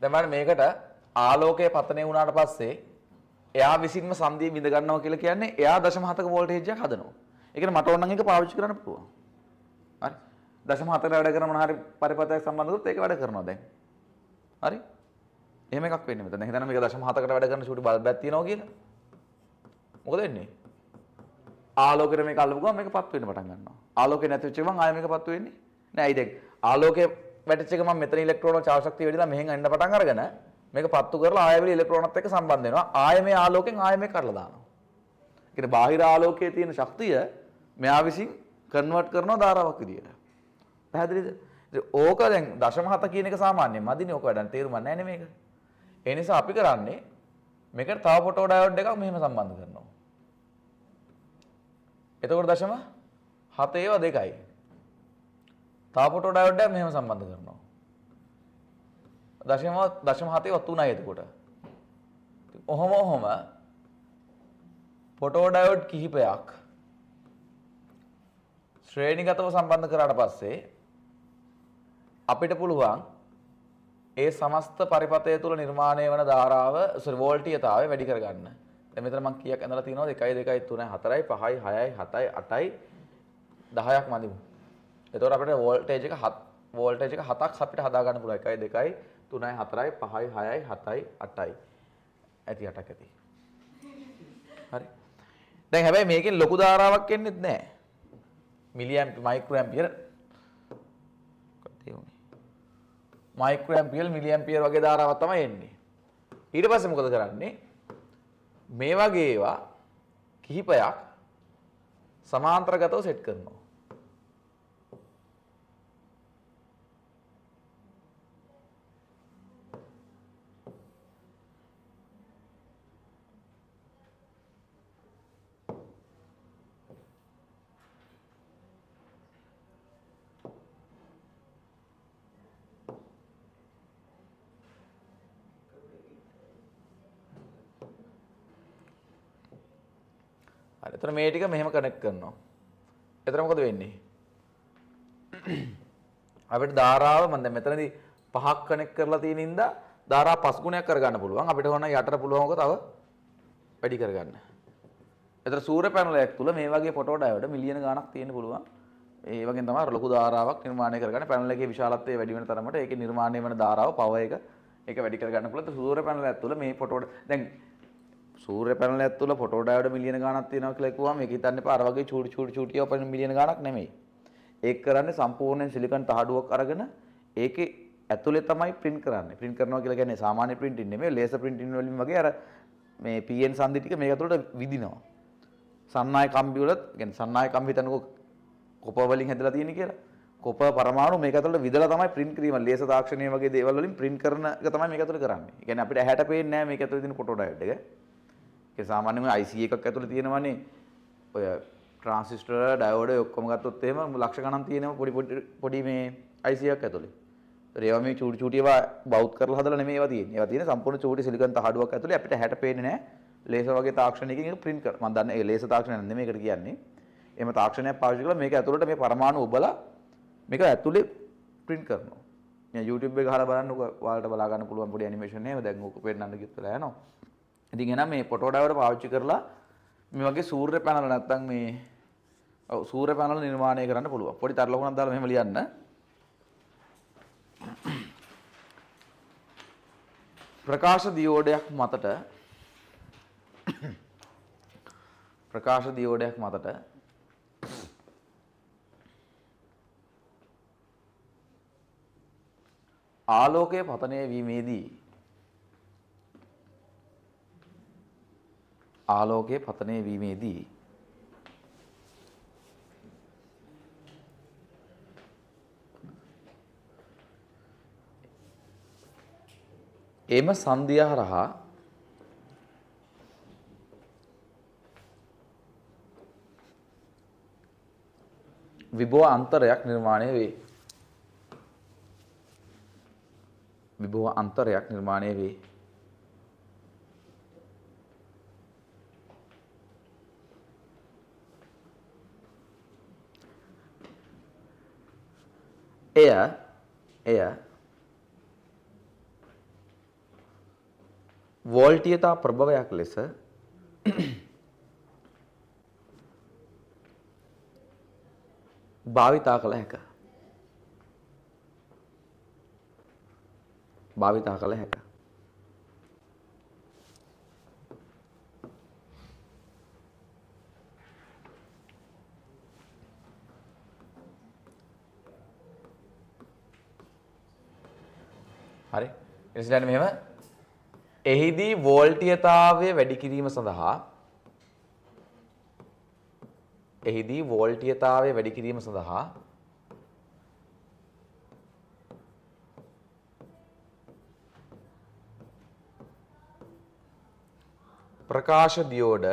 දැන් බලන්න මේකට ආලෝකය පතනය වුණාට පස්සේ එයා විසින්ම සංදිය බිඳ ගන්නවා කියලා කියන්නේ එයා 0.7ක වෝල්ටේජ් එකක් හදනවා. ඒ කියන්නේ මට ඕන නම් ඒක පාවිච්චි කරන්න පුළුවන්. හරි. 0.7කට වැඩ කරන මොන හරි පරිපථයක් සම්බන්ධ කරොත් ඒක වැඩ කරනවා දැන්. හරි. එහෙම එකක් වෙන්නේ මෙතන. දැන් හිතන්න මේක 0.7කට වැඩ කරන චූටි බල්බයක් තියෙනවා කියලා. මොකද වෙන්නේ? ආලෝකයට මේක අල්ලපු ගමන් මේක පත් වෙන්න පටන් ගන්නවා. ආලෝකය නැති වෙච්ච ගමන් ආයෙ මේක පත් වෙන්නේ නෑ. අයි දැන් ආලෝකය වැටිච්ච එක මම මෙතන ඉලෙක්ට්‍රෝන චාර්ජ් ශක්තිය වැඩිලා මෙහෙන් එන්න පටන් අරගෙන මේක පත්තු කරලා ආයෙ වෙලී ඉලෙක්ට්‍රෝනත් එක්ක සම්බන්ධ වෙනවා. ආයෙ මේ ආලෝකයෙන් ආයෙ මේක කඩලා දානවා. ඒ කියන්නේ බාහිර ආලෝකයේ තියෙන ශක්තිය මෙයා විසින් කන්වර්ට් කරනවා ධාරාවක් විදියට. පැහැදිලිද? ඕක දැන් 0.7 කියන එක සාමාන්‍යයෙන් මදිනේ ඕක වැඩන්න තේරුම් නැහැ නේ මේක. ඒ නිසා අපි කරන්නේ මේකට තව ෆොටෝ ඩයෝඩ් එකක් මෙහෙම සම්බන්ධ කරනවා. එතකොට 0.7 ඒවා දෙකයි. තව ෆොටෝ ඩයෝඩ් එකක් මෙහෙම සම්බන්ධ කරනවා. 0.7 3යි එතකොට. ඔහොම ෆොටෝ ඩයෝඩ් කිහිපයක් ශ්‍රේණිගතව සම්බන්ධ කරාට පස්සේ අපිට පුළුවන් ඒ සමස්ත පරිපථය තුල නිර්මාණය වන ධාරාව වෝල්ටීයතාවය වැඩි කරගන්න. දැන් මෙතන මම කීයක් ඇඳලා තියෙනවද? 1 2 3 4යි 5යි 6යි 7යි 8යි 10ක් මදිමු. එතකොට අපිට වෝල්ටේජ් එක 7ක් අපිට හදා ගන්න පුළුවන්. 1 2යි 3යි 4යි 5යි 6යි 7යි 8යි. ඇති 8ක් ඇති. හරි. දැන් හැබැයි මේකෙන් ලොකු ධාරාවක් එන්නේ නැහැ. Micro ampere micro ampere milli ampere වගේ ධාරාවක් තමයි එන්නේ. ඊට පස්සේ මොකද කරන්නේ? මේ වගේ ඒවා කිහිපයක් සමාන්තරගතව සෙට් කරනවා. හරි. එතන මේ ටික මෙහෙම කනෙක්ට් කරනවා. එතන මොකද වෙන්නේ? අපිට ධාරාව මම දැන් මෙතනදී 5ක් කනෙක්ට් කරලා තියෙන ඉඳලා ධාරාව 5 ගුණයක් කරගන්න පුළුවන්. අපිට ඕන යටට පුළුවන්ක තව වැඩි කරගන්න. එතන සූර්ය පැනලයක් තුල මේ වගේ ෆොටෝ ඩයෝඩ් මිලියන ගණක් තියෙන්න පුළුවන්. ඒ වගේම තමයි ලොකු ධාරාවක් නිර්මාණය කරගන්න. පැනල් එකේ විශාලත්වය වැඩි වෙන තරමට ඒකේ නිර්මාණය වෙන ධාරාව පවර් එක වැඩි කරගන්න පුළුවන්. සූර්ය පැනලයක් තුල මේ ෆොටෝ දැන් සූර්ය පැනලයක් තුල ෆොටෝ ඩයෝඩ් මිලියන ගණක් තියෙනවා කියලා කිව්වම මේක හිතන්න එපා අර වගේ චූටි ඔපන් මිලියන ගණක් නෙමෙයි. ඒක කරන්නේ සම්පූර්ණයෙන් සිලිකන් තහඩුවක් අරගෙන ඒකේ ඇතුලේ තමයි print කරන්නේ. print කරනවා කියලා කියන්නේ සාමාන්‍ය printing නෙමෙයි laser printing වලින් වගේ අර මේ PN සංදි ටික මේක ඇතුලට විදිනවා. සන්නාය කම්බි වල කියන්නේ සන්නාය කම්බි හිතන්නකෝ කොප වලින් හැදලා තියෙන කියලා. කොප පරමාණු මේක ඇතුලට විදලා තමයි print කිරීම laser තාක්ෂණය වගේ දේවල් වලින් print කරන එක තමයි මේක ඇතුලේ කරන්නේ. ඒ කියන්නේ අපිට ඇහැට පේන්නේ නැහැ මේක ඇතුලේ තියෙන ෆොටෝ ඩයෝඩ් එක. ඒ සාමාන්‍යයෙන් IC එකක් ඇතුලේ තියෙනවනේ ඔය ට්‍රාන්සිස්ටර් ඩයෝඩ් ඔක්කොම ගත්තොත් එහෙම ලක්ෂ ගණන් තියෙනවා පොඩි මේ IC එකක් ඇතුලේ. ඒතර ඒවා මේ චූටි ඒවා බවුට් කරලා හදලා නෙමෙයි ඒවා තියෙන්නේ. ඒවා තියෙන්නේ සම්පූර්ණ චූටි සිලිකන් තහඩුවක් ඇතුලේ අපිට හැට පේන්නේ නැහැ. ලේසර් වගේ තාක්ෂණයකින් ඒක print කර. මම දන්නේ ඒ ලේසර් තාක්ෂණය නෙමෙයි ඒකට කියන්නේ. එහෙම තාක්ෂණයක් පාවිච්චි කරලා මේක ඇතුලට මේ පරමාණු ඔබලා මේක ඇතුලේ print කරනවා. මේ YouTube එක ගහලා බලන්නකෝ ඔයාලට බලා ගන්න පුළුවන් පොඩි ඇනිමේෂන් එකක්. දැන් ඕක පෙන්නන්න ගිහලා යනවා. ඉතින් එහෙනම් මේ ෆොටෝ ඩයෝඩ් පාවිච්චි කරලා මේ වගේ සූර්ය පැනල නැත්තම් මේ ඔව් සූර්ය පැනල නිර්මාණය කරන්න පුළුවන්. පොඩි තරලකුණක් දාලා මෙහෙම ලියන්න. ප්‍රකාශ දියෝඩයක් මතට ප්‍රකාශ දියෝඩයක් මතට ආලෝකයේ පතනය වීමේදී ආලෝකයේ පතනය වීමේදී එම සංදිය හරහා විභව අන්තරයක් නිර්මාණය වේ. විභව අන්තරයක් නිර්මාණය වේ. එය වෝල්ටීයතා ප්‍රභවයක් ලෙස භාවිතා කළ හැක. භාවිතා කළ හැක. හරි. ඉතින් මෙහෙම එහිදී වෝල්ටීයතාවය වැඩි කිරීම සඳහා ප්‍රකාශ දියෝඩ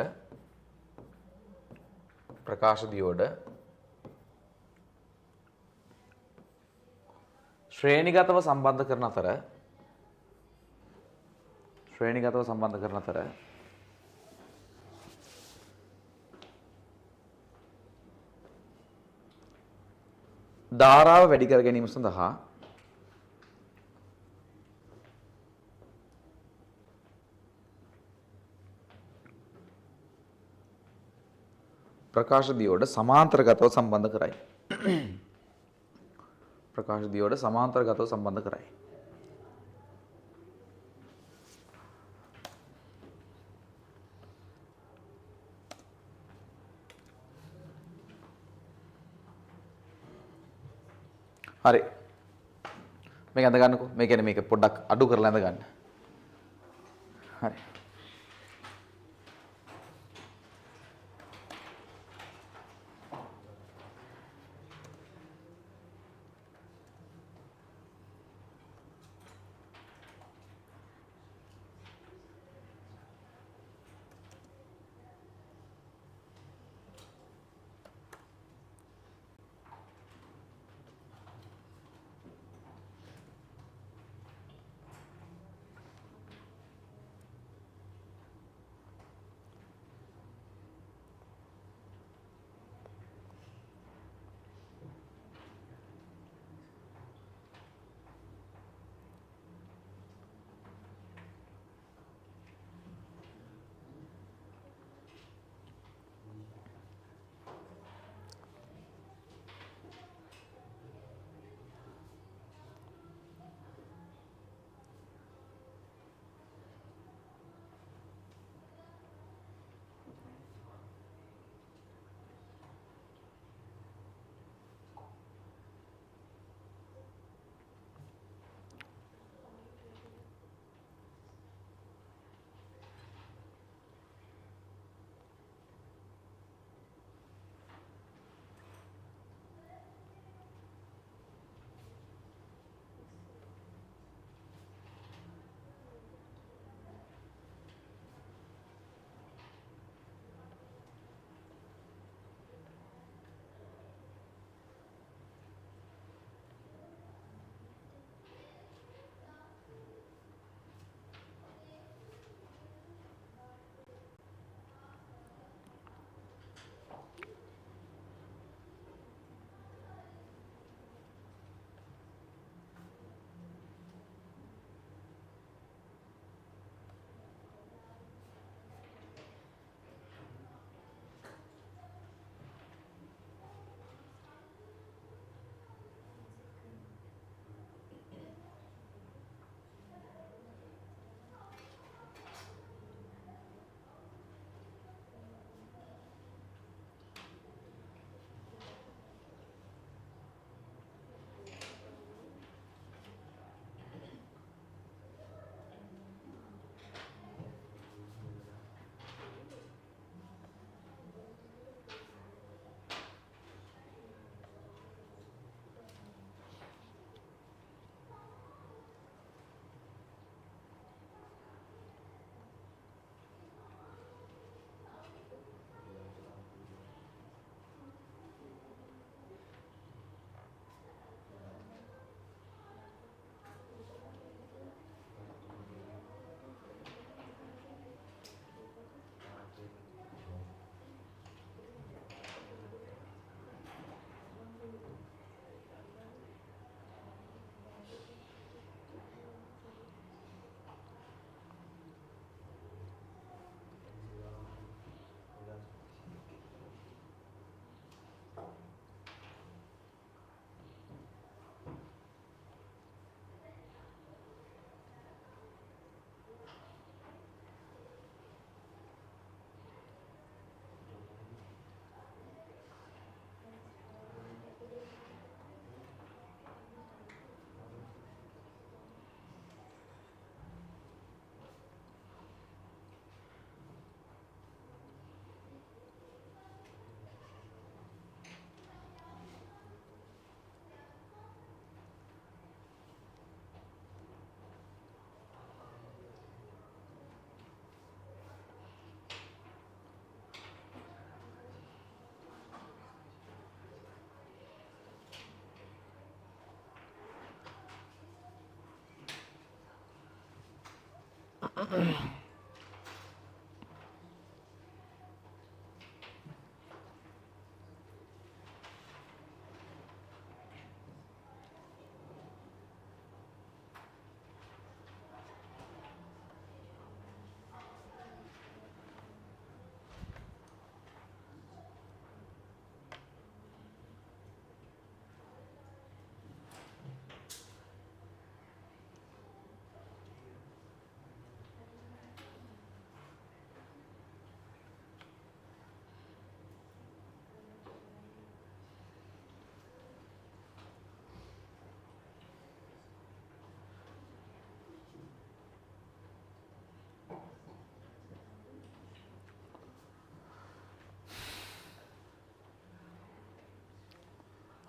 ශ්‍රේණිගතව සම්බන්ධ කරන අතර ධාරාව වැඩි කර ගැනීම සඳහා ප්‍රකාශ දියෝඩ සමාන්තරගතව සම්බන්ධ කරයි. හරි. මේක අඳ ගන්නකෝ. මේ කියන්නේ මේක පොඩ්ඩක් අඩු කරලා අඳ ගන්න. හරි.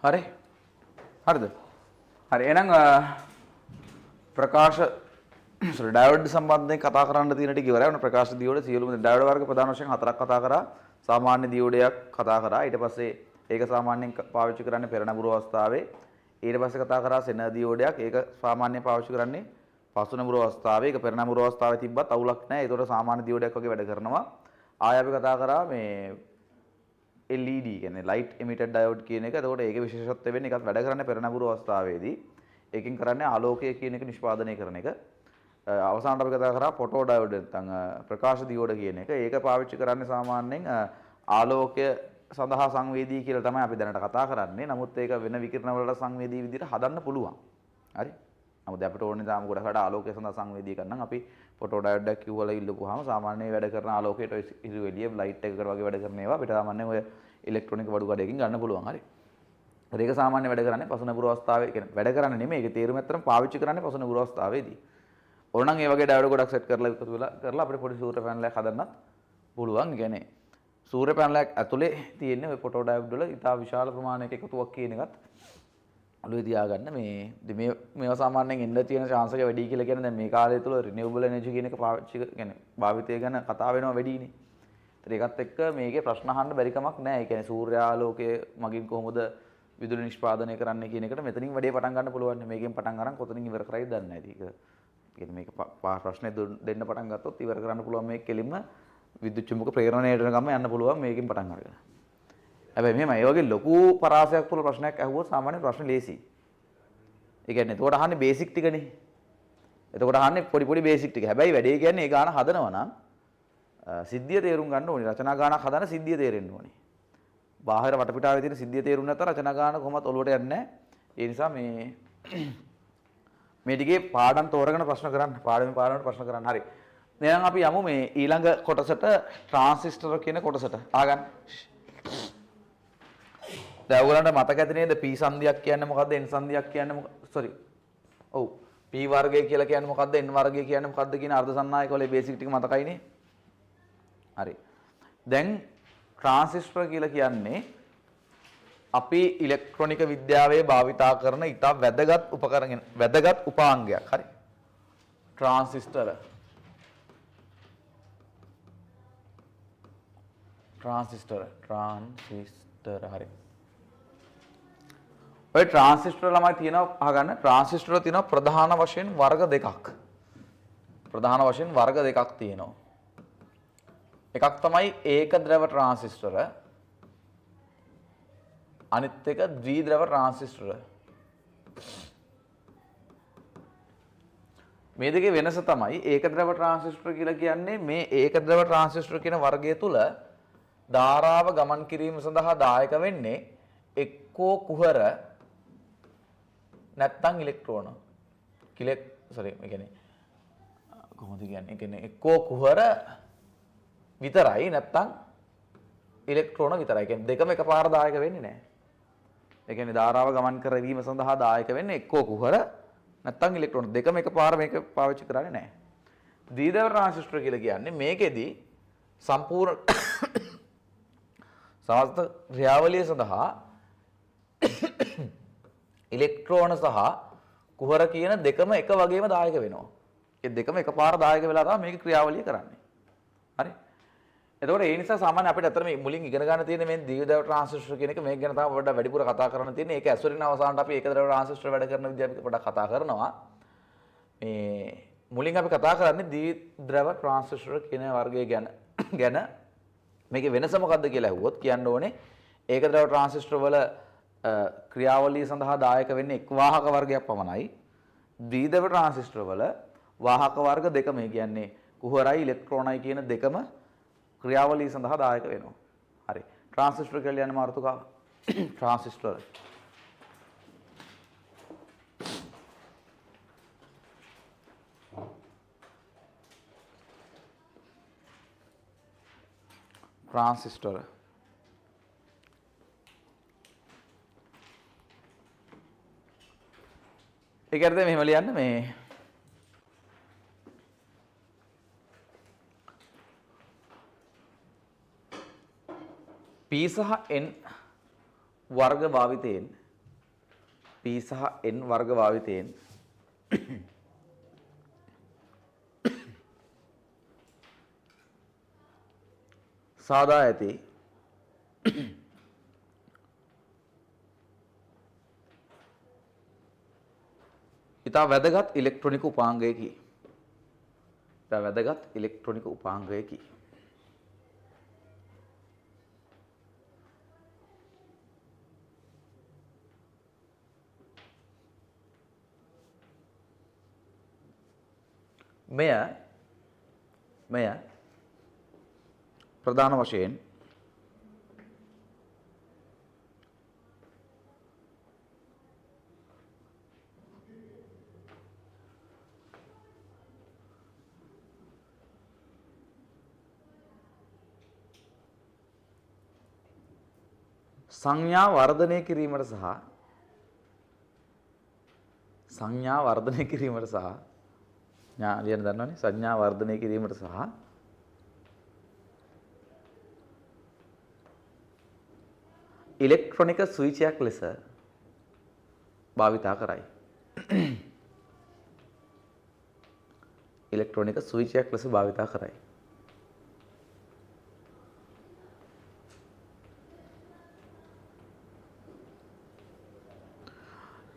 හරි හරිද හරි එහෙනම් ප්‍රකාශ ඩයෝඩ් සම්බන්ධයෙන් කතා කරන්න තියෙන ටික ඉවරයි. ඔන්න ප්‍රකාශ දියෝඩ සියලුම ඩයෝඩ් වර්ග ප්‍රධාන වශයෙන් හතරක් කතා කරා. සාමාන්‍ය දියෝඩයක් කතා කරා. ඊට පස්සේ ඒක සාමාන්‍යයෙන් පාවිච්චි කරන්නේ පෙරනබුරු අවස්ථාවේ. ඊට පස්සේ කතා කරා සෙන දියෝඩයක්. ඒක සාමාන්‍යයෙන් පාවිච්චි කරන්නේ පසුනබුරු අවස්ථාවේ. ඒක පෙරනබුරු අවස්ථාවේ තිබ්බත් අවුලක් නැහැ. ඒතකොට සාමාන්‍ය දියෝඩයක් වගේ වැඩ කරනවා. ආය අපි කතා කරා මේ LED කියන්නේ light emitted diode කියන එක. එතකොට ඒකේ විශේෂත්වය වෙන්නේ එකක් වැඩ කරන්නේ පෙරනබුරු අවස්ථාවේදී. ඒකෙන් කරන්නේ ආලෝකය කියන එක නිෂ්පාදනය කරන එක. අවසානට අපි කතා කරා ෆොටෝ ඩයෝඩ් නැත්නම් ප්‍රකාශ දියෝඩ කියන එක. ඒක පාවිච්චි කරන්නේ සාමාන්‍යයෙන් ආලෝකය සඳහා සංවේදී කියලා තමයි අපි දැනට කතා කරන්නේ. නමුත් ඒක වෙන විකිරණ වලට සංවේදී විදිහට හදන්න පුළුවන්. හරි. නමුත් අපිට ඕනේ තාම ගොඩකට ආලෝකය සඳහා සංවේදී කරන්න අපි ෆොටෝ ඩයෝඩ් එකක් කිව්වල ඉල්ලපුවාම සාමාන්‍යයෙන් වැඩ කරන ආලෝකයට ඉරු එළිය ලයිට් එකකට වගේ වැඩ කරන ඒවා අපිට සාමාන්‍යයෙන් ඔය ඉලෙක්ට්‍රොනික බඩු කඩේකින් ගන්න පුළුවන්. හරි. ඒක සාමාන්‍ය වැඩ කරන්නේ පසුනපුර අවස්ථාවේ කියන්නේ වැඩ කරන්නේ නෙමෙයි. ඒක තේරුම ඇත්තටම පාවිච්චි කරන්නේ පසුනපුර අවස්ථාවේදී. ඕනනම් ඒ වගේ ඩයෝඩ් ගොඩක් සෙට් කරලා එකතු වෙලා කරලා අපිට පොඩි සූර්ය පැනල් එකක් හදන්නත් පුළුවන්. කියන්නේ සූර්ය පැනල් එක ඇතුලේ තියෙන ඔය ෆොටෝ ඩයෝඩ් වල ඉතා විශාල ප්‍රමාණයක එකතුවක් කියන එකත් ඔළුවේ තියාගන්න. මේවා සාමාන්‍යයෙන් එන්න තියෙන chance එක වැඩි කියලා කියන්නේ දැන් මේ කාලය තුල renewable energy කියන එක පාවිච්චි කියන්නේ භාවිතය ගැන කතා වෙනවා වැඩිනේ. ඒකත් එක්ක මේකේ ප්‍රශ්න අහන්න බැරි කමක් නැහැ. ඒ කියන්නේ සූර්යාලෝකයේ මගින් කොහොමද විදුලි නිෂ්පාදනය කරන්නේ කියන එකට මෙතනින් වැඩේ පටන් ගන්න පුළුවන්. මේකෙන් පටන් අරන් කොතනින් ඉවර කරයිද දන්නේ නැහැ. ඒක කියන්නේ මේක ප්‍රශ්නේ දෙන්න පටන් ගත්තොත් ඉවර කරන්න පුළුවන් මේක කෙලින්ම විද්‍යුත් චුම්බක ප්‍රේරණයට ගම යන්න පුළුවන් මේකෙන් පටන් අරගෙන. හැබැයි මෙහෙම ඒ වගේ ලොකු පරාසයක් තුල ප්‍රශ්නයක් අහුවොත් සාමාන්‍ය ප්‍රශ්න ලේසි. ඒ කියන්නේ එතකොට අහන්නේ බේසික් ටිකනේ. එතකොට අහන්නේ පොඩි පොඩි බේසික් ටික. හැබැයි වැඩේ කියන්නේ ඒ ගාන හදනවා නම් සිද්ධිය තේරුම් ගන්න ඕනේ. රචනා ගානක් හදන සිද්ධිය තේරෙන්න ඕනේ. බාහිර වටපිටාවේ තියෙන සිද්ධිය තේරුම් නැත්නම් රචනා ගාන කොහොමත් ඔලුවට යන්නේ නැහැ. ඒ නිසා මේ ටිකේ පාඩම් තෝරගෙන ප්‍රශ්න කරන්න. පාඩමේ ප්‍රශ්න කරන්න. හරි. දැන් අපි යමු මේ ඊළඟ කොටසට ට්‍රාන්සිස්ටර් කියන කොටසට. ආගන්න. දැන් ඔයගලන්ට මතක ඇති නේද P සංදියක් කියන්නේ මොකද්ද N සංදියක් කියන්නේ මොකක්ද? ඔව්. P වර්ගය කියලා කියන්නේ මොකද්ද? N වර්ගය කියන්නේ මොකද්ද කියන අර්ධ සන්නායක වල බේසික් ටික මතකයිනේ. හරි. දැන් ට්‍රාන්සිස්ටර් කියලා කියන්නේ අපි ඉලෙක්ට්‍රොනික විද්‍යාවේ භාවිතා කරන ඉතා වැදගත් උපාංගයක්. හරි. ට්‍රාන්සිස්ටර් හරි. ඔය ට්‍රාන්සිස්ටර් ළමයි තියෙනවා අහගන්න. ට්‍රාන්සිස්ටර් තියෙනවා ප්‍රධාන වශයෙන් වර්ග දෙකක්. තියෙනවා. එකක් තමයි ඒක ද්‍රව ට්‍රාන්සිස්ටර්. අනිත් එක ද්විද්‍රව ට්‍රාන්සිස්ටර්. මේ දෙකේ වෙනස තමයි ඒක ද්‍රව ට්‍රාන්සිස්ටර් කියලා කියන්නේ මේ ඒක ද්‍රව ට්‍රාන්සිස්ටර් කියන වර්ගය තුල ධාරාව ගමන් කිරීම සඳහා දායක වෙන්නේ එක්කෝ කුහර නැත්නම් ඉලෙක්ට්‍රෝන. මේ කියන්නේ කොහොමද කියන්නේ? ඒ කියන්නේ එක්කෝ කුහර විතරයි නැත්නම් ඉලෙක්ට්‍රෝන විතරයි. කියන්නේ දෙකම එකපාර දායක වෙන්නේ නැහැ. ඒ කියන්නේ ධාරාව ගමන් කරවීම සඳහා දායක වෙන්නේ එක්කෝ කුහර නැත්නම් ඉලෙක්ට්‍රෝන. දෙකම එකපාර මේක පාවිච්චි කරන්නේ නැහැ. ද්විද්‍රව ට්‍රාන්සිස්ටර් කියලා කියන්නේ මේකෙදි සම්පූර්ණ සමස්ත ක්‍රියාවලිය සඳහා ඉලෙක්ට්‍රෝන සහ කුහර කියන දෙකම එක වගේම දායක වෙනවා. ඒ දෙකම එකපාර දායක වෙලා තමයි මේක ක්‍රියාවලිය කරන්නේ. හරි. එතකොට ඒ නිසා සාමාන්‍ය අපිට අතර මේ මුලින් ඉගෙන ගන්න තියෙන මේ ද්විද්‍රව ට්‍රාන්සිස්ටර් කියන එක මේක ගැන තමයි පොඩ්ඩක් වැඩිපුර කතා කරන්න තියෙන්නේ. ඒක ඇසුරින් අවසානට අපි ඒක ද්‍රව ට්‍රාන්සිස්ටර් වැඩ කරන විදිහ අපි පොඩ්ඩක් කතා කරනවා. මේ මුලින් අපි කතා කරන්නේ ද්විද්‍රව ට්‍රාන්සිස්ටර් කියන වර්ගය ගැන මේකේ වෙනස මොකක්ද කියලා අහුවොත් කියන්න ඕනේ ඒකද්‍රව ට්‍රාන්සිස්ටර් වල ක්‍රියාවලිය සඳහා දායක වෙන්නේ එක් වාහක වර්ගයක් පමණයි. ද්විද්‍රව ට්‍රාන්සිස්ටර් වල වාහක වර්ග දෙකම කියන්නේ කුහරයි ඉලෙක්ට්‍රෝනයි කියන දෙකම ක්‍රියාවලිය සඳහා දායක වෙනවා. හරි. ට්‍රාන්සිස්ටර් කියලා කියන්නේ මාතෘකාව. ට්‍රාන්සිස්ටර් ट्रांसिस्टर ඒක ඇරද මෙහෙම ලියන්න මේ P සහ N වර්ග භාවිතයෙන් P සහ N වර්ග භාවිතයෙන් सादा ඇති ඉතා වැදගත් ඉලෙක්ට්‍රොනික උපාංගයකි. ඉතා වැදගත් ඉලෙක්ට්‍රොනික උපාංගයකි. මෙය ප්‍රධාන වශයෙන් සංඥා වර්ධනය කිරීමට සහ ලියන්න දන්නවනේ සංඥා වර්ධනය කිරීමට සහ ඉලෙක්ට්‍රොනික ස්විචයක් ලෙස භාවිතා කරයි. ඉලෙක්ට්‍රොනික ස්විචයක් ලෙස භාවිතා කරයි.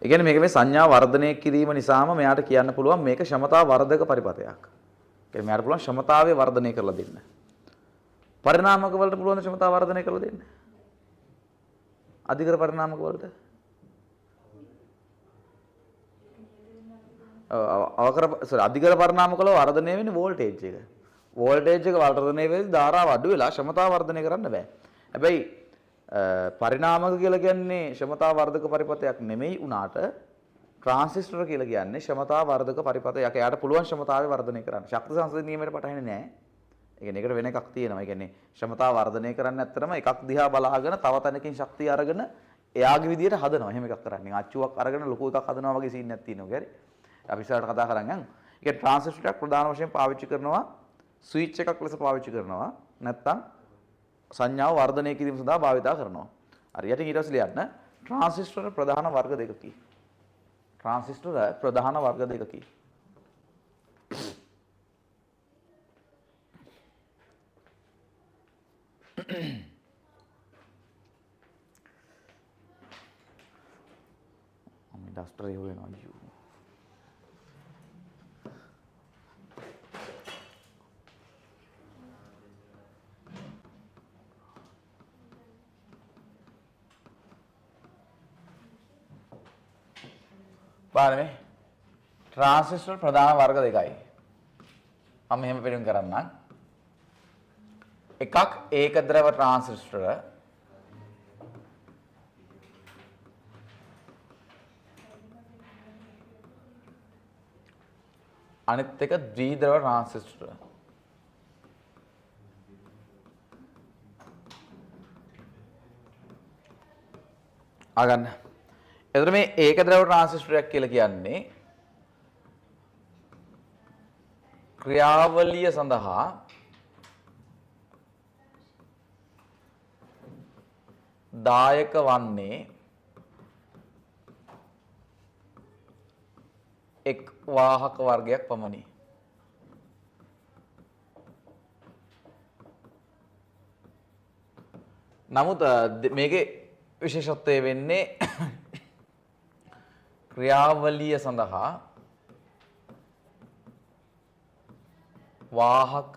ඒ කියන්නේ මේක මේ සංඥා වර්ධනය කිරීම නිසාම මෙයාට කියන්න පුළුවන් මේක ක්ෂමතා වර්ධක පරිපථයක්. ඒ කියන්නේ මෙයාට පුළුවන් ක්ෂමතාවය වර්ධනය කරලා දෙන්න. පරිණාමක වලට පුළුවන් ක්ෂමතාව වර්ධනය කරලා දෙන්න. අධිකර පරිණාමක වලට අධිකර පරිණාමක වල වර්ධනය වෙන්නේ වෝල්ටේජ් එක. වෝල්ටේජ් එක වර්ධනය වෙද්දී ධාරාව අඩු වෙලා ක්ෂමතාව වර්ධනය කරන්න බෑ. හැබැයි පරිණාමක කියලා කියන්නේ ක්ෂමතා වර්ධක පරිපථයක් නෙමෙයි උනාට ට්‍රාන්සිස්ටර් කියලා කියන්නේ ක්ෂමතා වර්ධක පරිපථයක්. එයාට පුළුවන් ක්ෂමතාවය වර්ධනය කරන්න. ශක්ති සංසද නියමයට පටහැන්නේ නැහැ. ඒ කියන්නේ ඒකට වෙන එකක් තියෙනවා. ඒ කියන්නේ ක්ෂමතා වර්ධනය කරන්න ඇත්තටම එකක් දිහා බලාගෙන තව තැනකින් ශක්තිය අරගෙන එයාගේ විදියට හදනවා. එහෙම එකක් කරන්නේ. අච්චුවක් අරගෙන ලොකු එකක් හදනවා වගේ සීන් එකක් තියෙනවා. හරි. අපි ඉස්සරහට කතා කරන්නේ. ඒක ට්‍රාන්සිස්ටරයක් ප්‍රධාන වශයෙන් පාවිච්චි කරනවා ස්විච් එකක් ලෙස පාවිච්චි කරනවා. නැත්තම් සංඥාව වර්ධනය කිරීම සඳහා භාවිතා කරනවා. හරියට ඊට පස්සේ ලියන්න ට්‍රාන්සිස්ටර් ප්‍රධාන වර්ග දෙකකි. ට්‍රාන්සිස්ටර් ප්‍රධාන වර්ග දෙකකි. डस्टर ही हुए ना यू बाद में ट्रांसिस्टर प्रधान वर्ग දෙකයි මම මෙහෙම පිළිගන්න කරන්නම් එකක් ඒකද්‍රව ट्रांसिस्टर අනිත් එක ද්විද්‍රව ट्रांसिस्टर ආගන්න එතකොට මේ ඒකද්‍රව ट्रांसिस्टरයක් කියලා කියන්නේ ක්‍රියාවලිය සඳහා දායක වන්නේ එක් වාහක වර්ගයක් පමණි. නමුත් මේකේ විශේෂත්වය වෙන්නේ ක්‍රියාවලිය සඳහා වාහක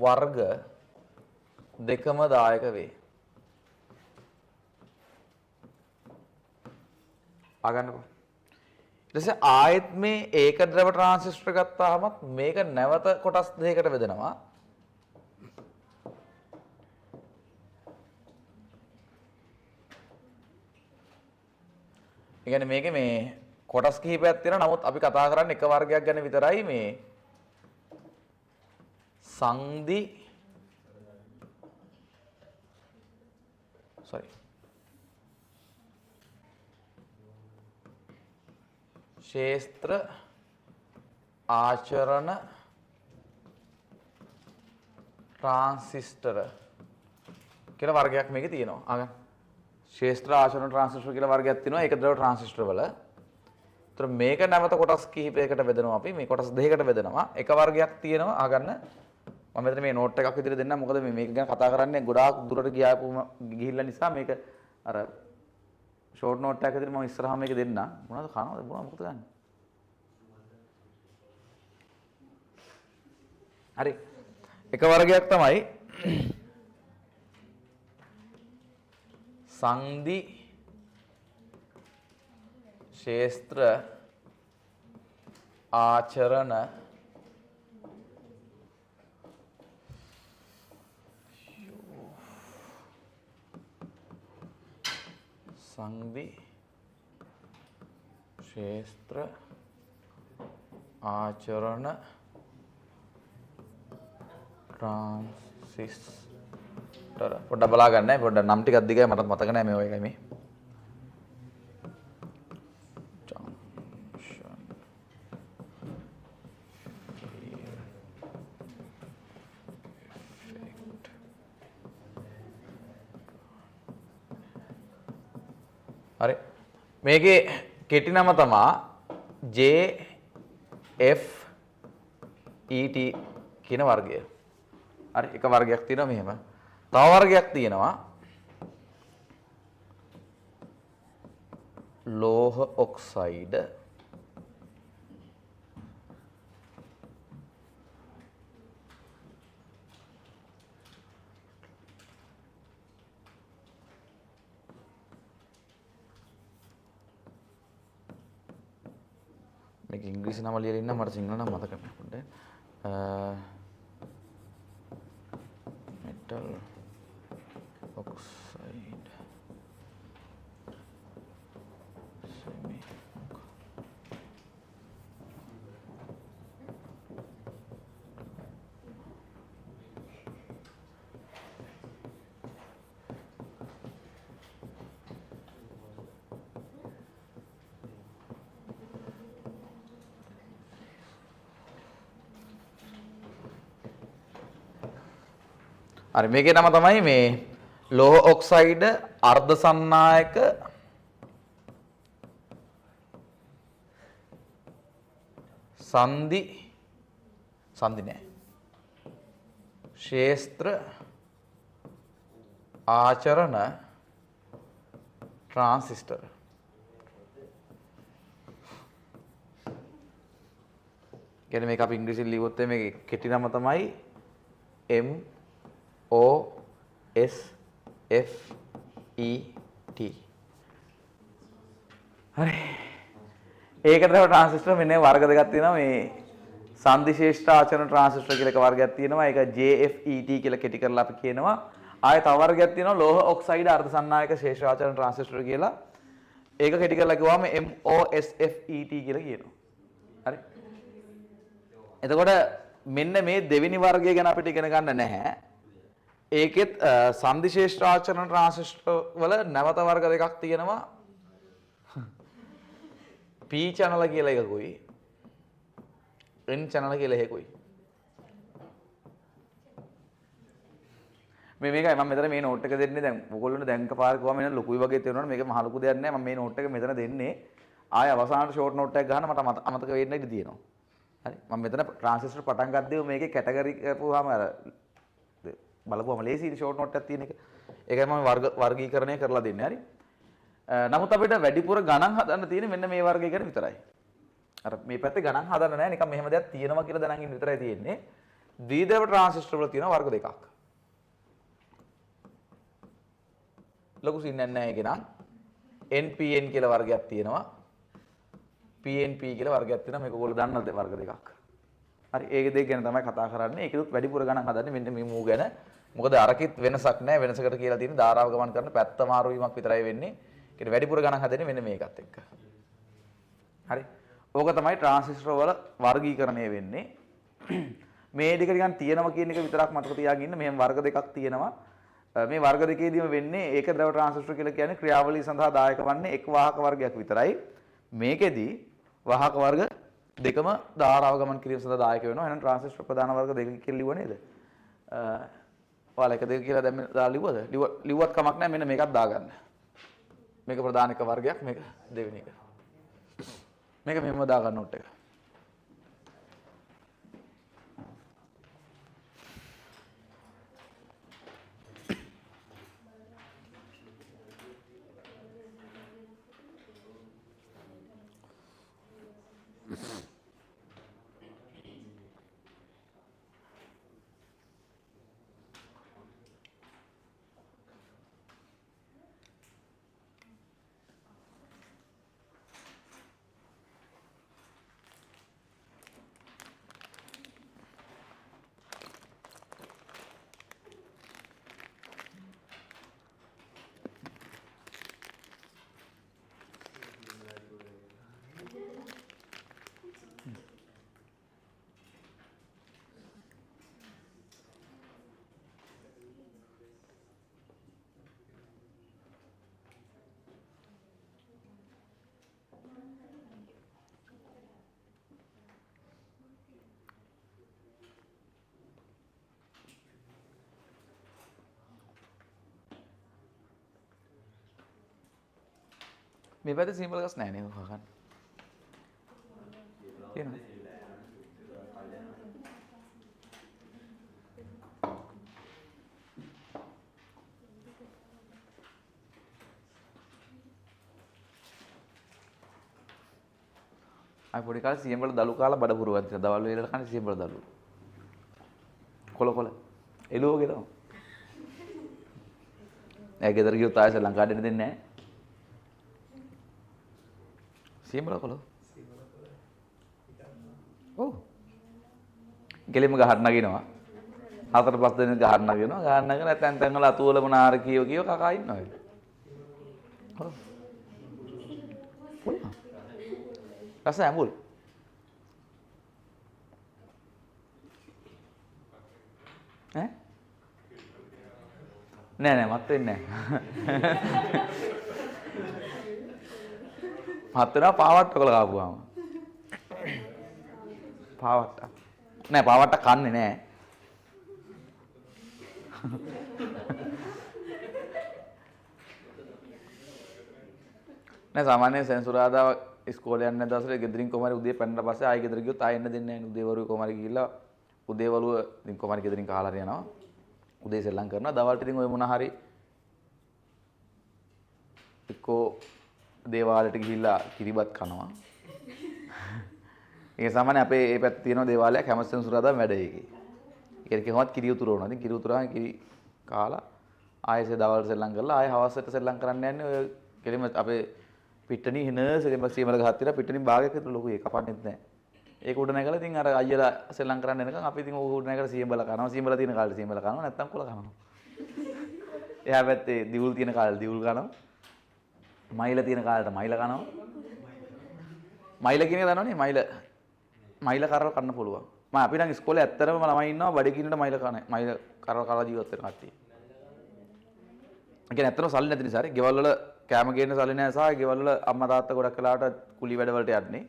වර්ග දෙකම දායක වේ. ආගන්නකො. ඊට පස්සේ ආයෙත් මේ ඒක ද්‍රව ට්‍රාන්සිස්ටර් ගත්තාම මේක නැවත කොටස් දෙකකට බෙදෙනවා. ඒ කියන්නේ මේකේ මේ කොටස් කිහිපයක් තියෙනවා. නමුත් අපි කතා කරන්නේ එක වර්ගයක් ගැන විතරයි මේ සංදි ශේස්ත්‍ර ආචරණ ට්‍රාන්සිස්ටර් කියලා වර්ගයක් මේකේ තියෙනවා. අගන් ශේස්ත්‍ර ආචරණ ට්‍රාන්සිස්ටර් කියලා වර්ගයක් තියෙනවා ඒක ද්‍රව ට්‍රාන්සිස්ටර් වල. ඒතර මේක නැවත කොටස් කිහිපයකට බෙදනවා අපි. මේ කොටස් දෙකකට බෙදනවා. එක වර්ගයක් තියෙනවා අගන්න. මම මෙතන මේ නෝට් එකක් විදිහට දෙන්නම්. මොකද මේක ගැන කතා කරන්නේ ගොඩාක් දුරට ගිහිල්ලා නිසා මේක අර ෂෝට් නෝට් එකක් විදිහට මම ඉස්සරහා මේක දෙන්නම්. මොනවද කනවද මොකද ගන්න? හරි. එක වර්ගයක් තමයි සංදි ශේස්ත්‍ර ආචරණ සංදි ශේස්ත්‍ර ආචරණ ට්‍රාන්සිස්ටර් පොඩ්ඩක් බලා ගන්නයි පොඩ්ඩක් නම් ටිකක් දිගයි මට මතක නැහැ මේ ඔයගයි මේ හරි මේකේ කෙටි නම තමයි JFET කියන වර්ගය. හරි එක වර්ගයක් තියෙනවා මෙහෙම. තව වර්ගයක් තියෙනවා ලෝහ ඔක්සයිඩ් මේක ඉංග්‍රීසි නම ලියලා ඉන්න මට සිංහල නම මතක නැහැ පොඩ්ඩක්. metal oxide semi හරි මේකේ නම තමයි මේ ලෝහ ඔක්සයිඩ් අර්ධ සන්නායක සංදි නෑ ශේස්ත්‍ර ආචරණ ට්‍රාන්සිස්ටර්. කියන්නේ මේක අපි ඉංග්‍රීසියෙන් ලියුවොත් මේකේ කෙටි නම තමයි MOSFET. හරි. ඒකට තමයි ට්‍රාන්සිස්ටර් මෙන්න වර්ග දෙකක් තියෙනවා මේ සංදි ශේෂ්ඨ ආචරණ ට්‍රාන්සිස්ටර් කියලා එක වර්ගයක් තියෙනවා. ඒක JFET කියලා කෙටි කරලා අපි කියනවා. ආයෙ තව වර්ගයක් තියෙනවා ලෝහ ඔක්සයිඩ් අර්ධ සන්නායක ශේෂ්ඨ ආචරණ ට්‍රාන්සිස්ටර් කියලා. ඒක කෙටි කරලා කිව්වම MOSFET කියලා කියනවා. හරි. එතකොට මෙන්න මේ දෙවෙනි වර්ගය ගැන අපිට ඉගෙන ගන්න නැහැ. ඒකෙත් සංදි ශේෂ්ඨ ආචරණ ට්‍රාන්සිස්ටර් වල නැවත වර්ග දෙකක් තියෙනවා. P channel කියලා එකකුයි N channel කියලා එකකුයි. මේකයි මම මෙතන මේ නෝට් එක දෙන්නේ දැන් ඔයගොල්ලෝ දැන් එකපාර ගියාම එන ලොකුයි වගේ තේරෙනවනේ මේක මහ ලොකු දෙයක් නෑ මම මේ නෝට් එක මෙතන දෙන්නේ ආය අවසානට ෂෝට් නෝට් එකක් ගන්න මට අමතක වෙන්න ඉඩ තියෙනවා. හරි මම මෙතන ට්‍රාන්සිස්ටර් පටන් ගත්තේ මේකේ කැටගරි කරපුවාම අර බලපුවම ලේසියි ෂෝට් නෝට් එකක් තියෙන එක. ඒකයි මම වර්ගීකරණය කරලා දෙන්නේ. හරි. නමුත් අපිට වැඩිපුර ගණන් හදන්න තියෙන්නේ මෙන්න මේ වර්ගය ගැන විතරයි. අර මේ පැත්තේ ගණන් හදන්න නැහැ නිකන් මෙහෙම දෙයක් තියෙනවා කියලා දැනන් ඉන්න විතරයි තියෙන්නේ. ද්විධව ට්‍රාන්සිස්ටර් වල තියෙනවා වර්ග දෙකක්. ලොකු සින්නක් නැහැ ඒක නම් NPN කියලා වර්ගයක් තියෙනවා. PNP කියලා වර්ගයක් තියෙනවා. මේක ඔයගොල්ලෝ දන්නවද වර්ග දෙකක්. හරි ඒක දෙක ගැන තමයි කතා කරන්නේ. ඒකෙත් වැඩිපුර ගණන් හදන්නේ මෙන්න මේ මූ ගැන. මොකද අරකිට වෙනසක් නැහැ. වෙනසකට කියලා තියෙන ධාරාව ගමන් කරන පැත්ත මාරු වීමක් විතරයි වෙන්නේ. ඒකට වැඩිපුර ගණන් හදන්නේ මෙන්න මේකත් එක්ක. හරි. ඕක තමයි ට්‍රාන්සිස්ටර් වල වර්ගීකරණය වෙන්නේ. මේ ටික නිකන් තියෙනවා කියන එක විතරක් මතක තියාගන්න. මෙහෙම වර්ග දෙකක් තියෙනවා. මේ වර්ග දෙකේදීම වෙන්නේ ඒක ද්‍රව ට්‍රාන්සිස්ටර් කියලා කියන්නේ ක්‍රියාවලිය සඳහා දායක වන්නේ එක් වාහක වර්ගයක් විතරයි. මේකෙදි වාහක වර්ග දෙකම ධාරාව ගමන් කිරීම සඳහා දායක වෙනවා. එහෙනම් ට්‍රාන්සිස්ටර් ප්‍රධාන වර්ග දෙක කියලා ලිව්ව නේද? ඔයාලා එක දෙක කියලා දැන් දාලා ලිව්වද? ලිව්වත් කමක් නැහැ. මෙන්න මේකත් දාගන්න. මේක ප්‍රධාන එක වර්ගයක්, මේක දෙවෙනි එක. මේක මෙහෙම දාගන්න උට් එක. මේ පැත්තේ සිම්බල් ගස් නැහැ නේද හොගන්න. තියෙනවා. පොඩි කාලේ සියඹල දලු කාලා බඩ පුරවද්ද දවල් වේලට කන්නේ සියඹල දලු. කොල එළුවෝ ගෙනවා. නෑ ගෙදර ගියොත් ආයෙත් ලංකාවට එන්න දෙන්නේ නෑ. සියඹල කොල. ඔව්. ගෙලෙම ගහන්න නගිනවා. 4-5 දෙනෙක් ගහන්න නගිනවා. ගහන්න නගන තැන් තැන් වල අතුවල මොනාර කියව කකා ඉන්නවා. ඔව්. රස ඇඹුල්. ඈ? නෑ මත් වෙන්නේ නෑ. මත් වෙනවා පාවට්ට කළ කාපුවාම. පාවට්ට. නෑ පාවට්ට කන්නේ නෑ. නෑ සාමාන්‍යයෙන් සෙන්සුරාදා ඉස්කෝලේ යන්න දවසට ගෙදරින් කොමාරි උදේ පැනලා පස්සේ ආයෙ ගෙදර ගියොත් ආයෙ එන්න දෙන්නේ නැහැ. උදේවරුේ කොමාරි ගිහිල්ලා උදේවරුව ඉතින් කොමාරි ගෙදරින් කාලා හරි යනවා. උදේ සෙල්ලම් කරනවා. දවල්ට ඉතින් ඔය මොන හරි එක්කෝ දේවාලයට ගිහිල්ලා කිරිබත් කනවා. ඒක සාමාන්‍ය අපේ මේ පැත්තේ තියෙන දේවාලයක් හැම සෙන්සුරාදාම වැඩ ඒකේ. ඒක කිව්වත් කිරි උතුරවනවා. ඉතින් කිරි උතුරාම කිරි කාලා ආයෙත් දවල්ට සෙල්ලම් කරලා ආයෙ හවසට සෙල්ලම් කරන්න යන්නේ ඔය කෙලිම අපේ පිටණි හින සීමල ගහක් තියලා පිටණි භාගයක් විතර ලොකු ඒක කපන්නෙත් නැහැ. ඒක උඩ නැගලා ඉතින් අර අයියලා සෙල්ලම් කරන්න එනකන් අපි ඉතින් උඩ නැගලා සීඹල කනවා. සීඹල තියෙන කාලේ සීඹල කනවා නැත්තම් කොළ කනවා. එහා පැත්තේ දිවුල් තියෙන කාලේ දිවුල් කනවා. මයිල තියෙන කාලේට මයිල කනවා. මයිල කියන එක දන්නවනේ මයිල කරල් කන්න පුළුවන්. මම අපි නම් ඉස්කෝලේ ඇත්තටම ළමයි ඉන්නවා බඩගින්නට මයිල කන. මයිල කරල් කලා ජීවත් වෙන කට්ටිය. ඒ කියන්නේ ඇත්තටම සල්ලි නැති නිසා හරි ගෙවල් වල කෑම ගේන්න සල්ලි නැහැ සහ ගෙවල් වල අම්මා තාත්තා ගොඩක් වෙලාවට කුලි වැඩ වලට යන්නේ.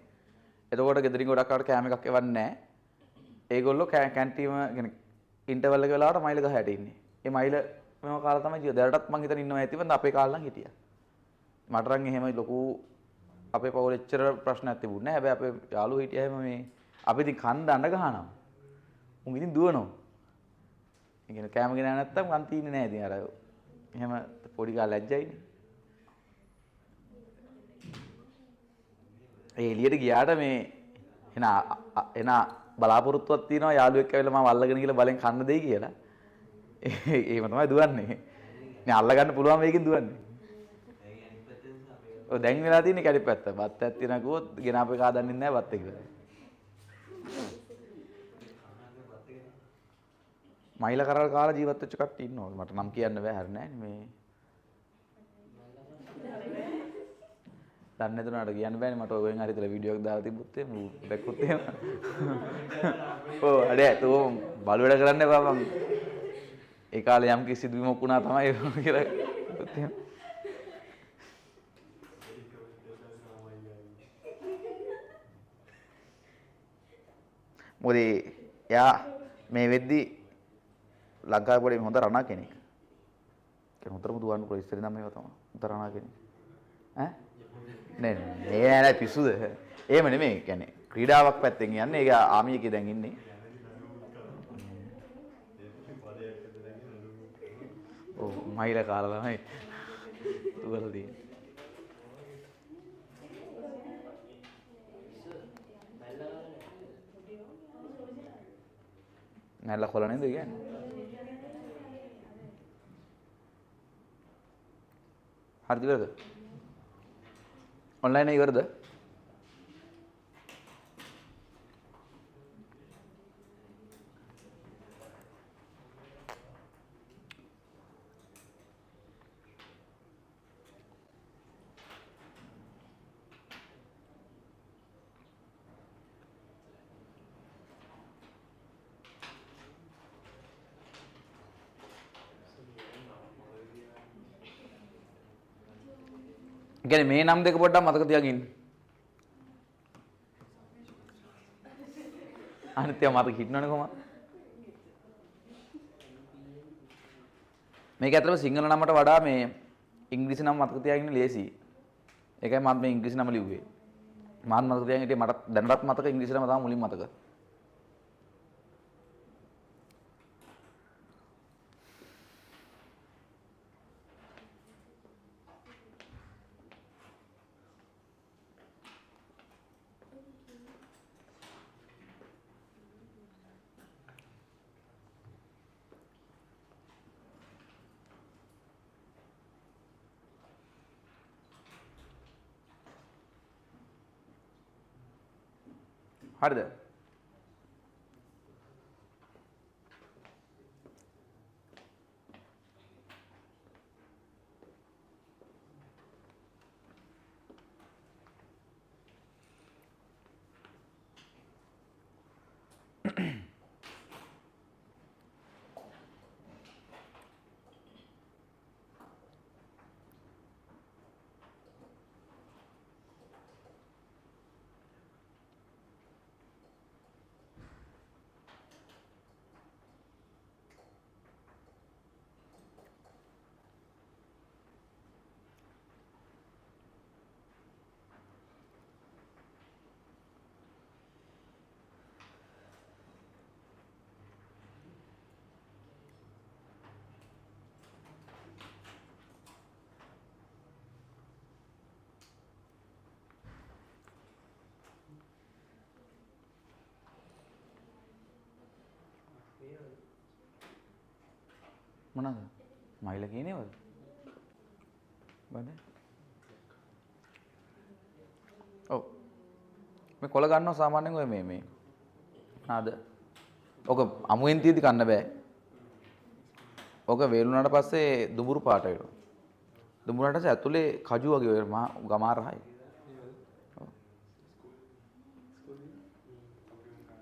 එතකොට ගෙදරින් ගොඩක් අයට කෑම එකක් එවන්නේ නැහැ. ඒගොල්ලෝ කැන්ටීන් කියන්නේ ඉන්ටර්වල් එක වෙලාවට මයිල ගහ යට ඉන්නේ. ඒ මයිල මම කාලා තමයි ජීවත්. දැනටත් මං හිතන ඉන්නවා ඇතිවන්ද අපේ කාලේ නම් හිටියා. මට නම් එහෙම ලොකු අපේ පවුලේ එච්චර ප්‍රශ්නයක් තිබුණේ නැහැ. හැබැයි අපේ යාළුවෝ හිටියා එහෙම මේ අපි ඉතින් කන්න අඬ ගහනවා. උන් ඉතින් දුවනවා. ඒ කියන්නේ කෑම ගෙනා නැත්තම් කන් තියන්නේ නැහැ ඉතින් අර එහෙම පොඩි කාලේ ලැජ්ජයිනේ. ඒ එළියට ගියාට මේ එන බලාපොරොත්තුවක් තියෙනවා යාළුවෙක් ඇවිල්ලා මම අල්ලගෙන ගිහලා බලෙන් කන්න දෙයි කියලා. එහෙම තමයි දුවන්නේ. නේ අල්ල ගන්න පුළුවන් මේකෙන් දුවන්නේ. ඔය දැන් වෙලා තියෙන්නේ කැඩි පැත්ත. බත් ඇත් තියන කිව්වොත් ගෙන අපේ කා දන්නේ නැහැ බත් එක කියලා. මයිල කරල් කාලා ජීවත් වෙච්ච කට්ටිය ඉන්නවා. මට නම් කියන්න බෑ හරිය නෑනේ මේ. දන්නේ නැතුණාට කියන්න බෑනේ මට ඔයෙන් හරි ඉතලා වීඩියෝ එකක් දාලා තිබ්බොත් එහෙම දැක්කොත් එහෙම. ඔව් අඩේ තෝ බලු වැඩ කරන්න එපා මං. ඒ කාලේ යම් කිසි සිදුවීමක් වුණා තමයි කියලා කිව්වොත් එහෙම. මොකද එයා මේ වෙද්දි ලංකාවේ පොඩි හොඳ රණා කෙනෙක්. කෙනෙක් හොඳටම දුවන්න පුළුවන් ඉස්සර ඉඳන් මේව තමයි. හොඳ රණා කෙනෙක්. ඈ? නෑ නෑ පිස්සුද? එහෙම නෙමෙයි. කියන්නේ ක්‍රීඩාවක් පැත්තෙන් යන්නේ. ඒක ආමි එකේ දැන් ඉන්නේ. ඔව් මයිල කාලා තමයි දුවලා තියෙන්නේ. නැල්ල කොළ නේද කියන්නේ? හරිද ඉවරද? ඔන්ලයින් එක ඉවරද? කියන්නේ මේ නම් දෙක පොඩ්ඩක් මතක තියාගන්න ඉන්න. අනිත් ඒවා මතක හිටිනවනේ කොහමද? මේක ඇත්තටම සිංහල නමට වඩා මේ ඉංග්‍රීසි නම මතක තියාගන්න ලේසියි. ඒකයි මම මේ ඉංග්‍රීසි නම ලිව්වේ. මම මතක තියාගෙන හිටියේ මට දැනටත් මතක ඉංග්‍රීසි නම තමයි මුලින් මතක. හරිද? මොනවාද? මයිල කියනේවද? බලන්න. ඔව්. මේ කොළ ගන්නවා සාමාන්‍යයෙන් ඔය මේ නාද. ඔක අමුෙන් තියදී කන්න බෑ. ඔක වේලුණාට පස්සේ දුඹුරු පාට වෙනවා. දුඹුරට පස්සේ ඇතුලේ කජු වගේ ඔය ගමාරහයි. ඔව්.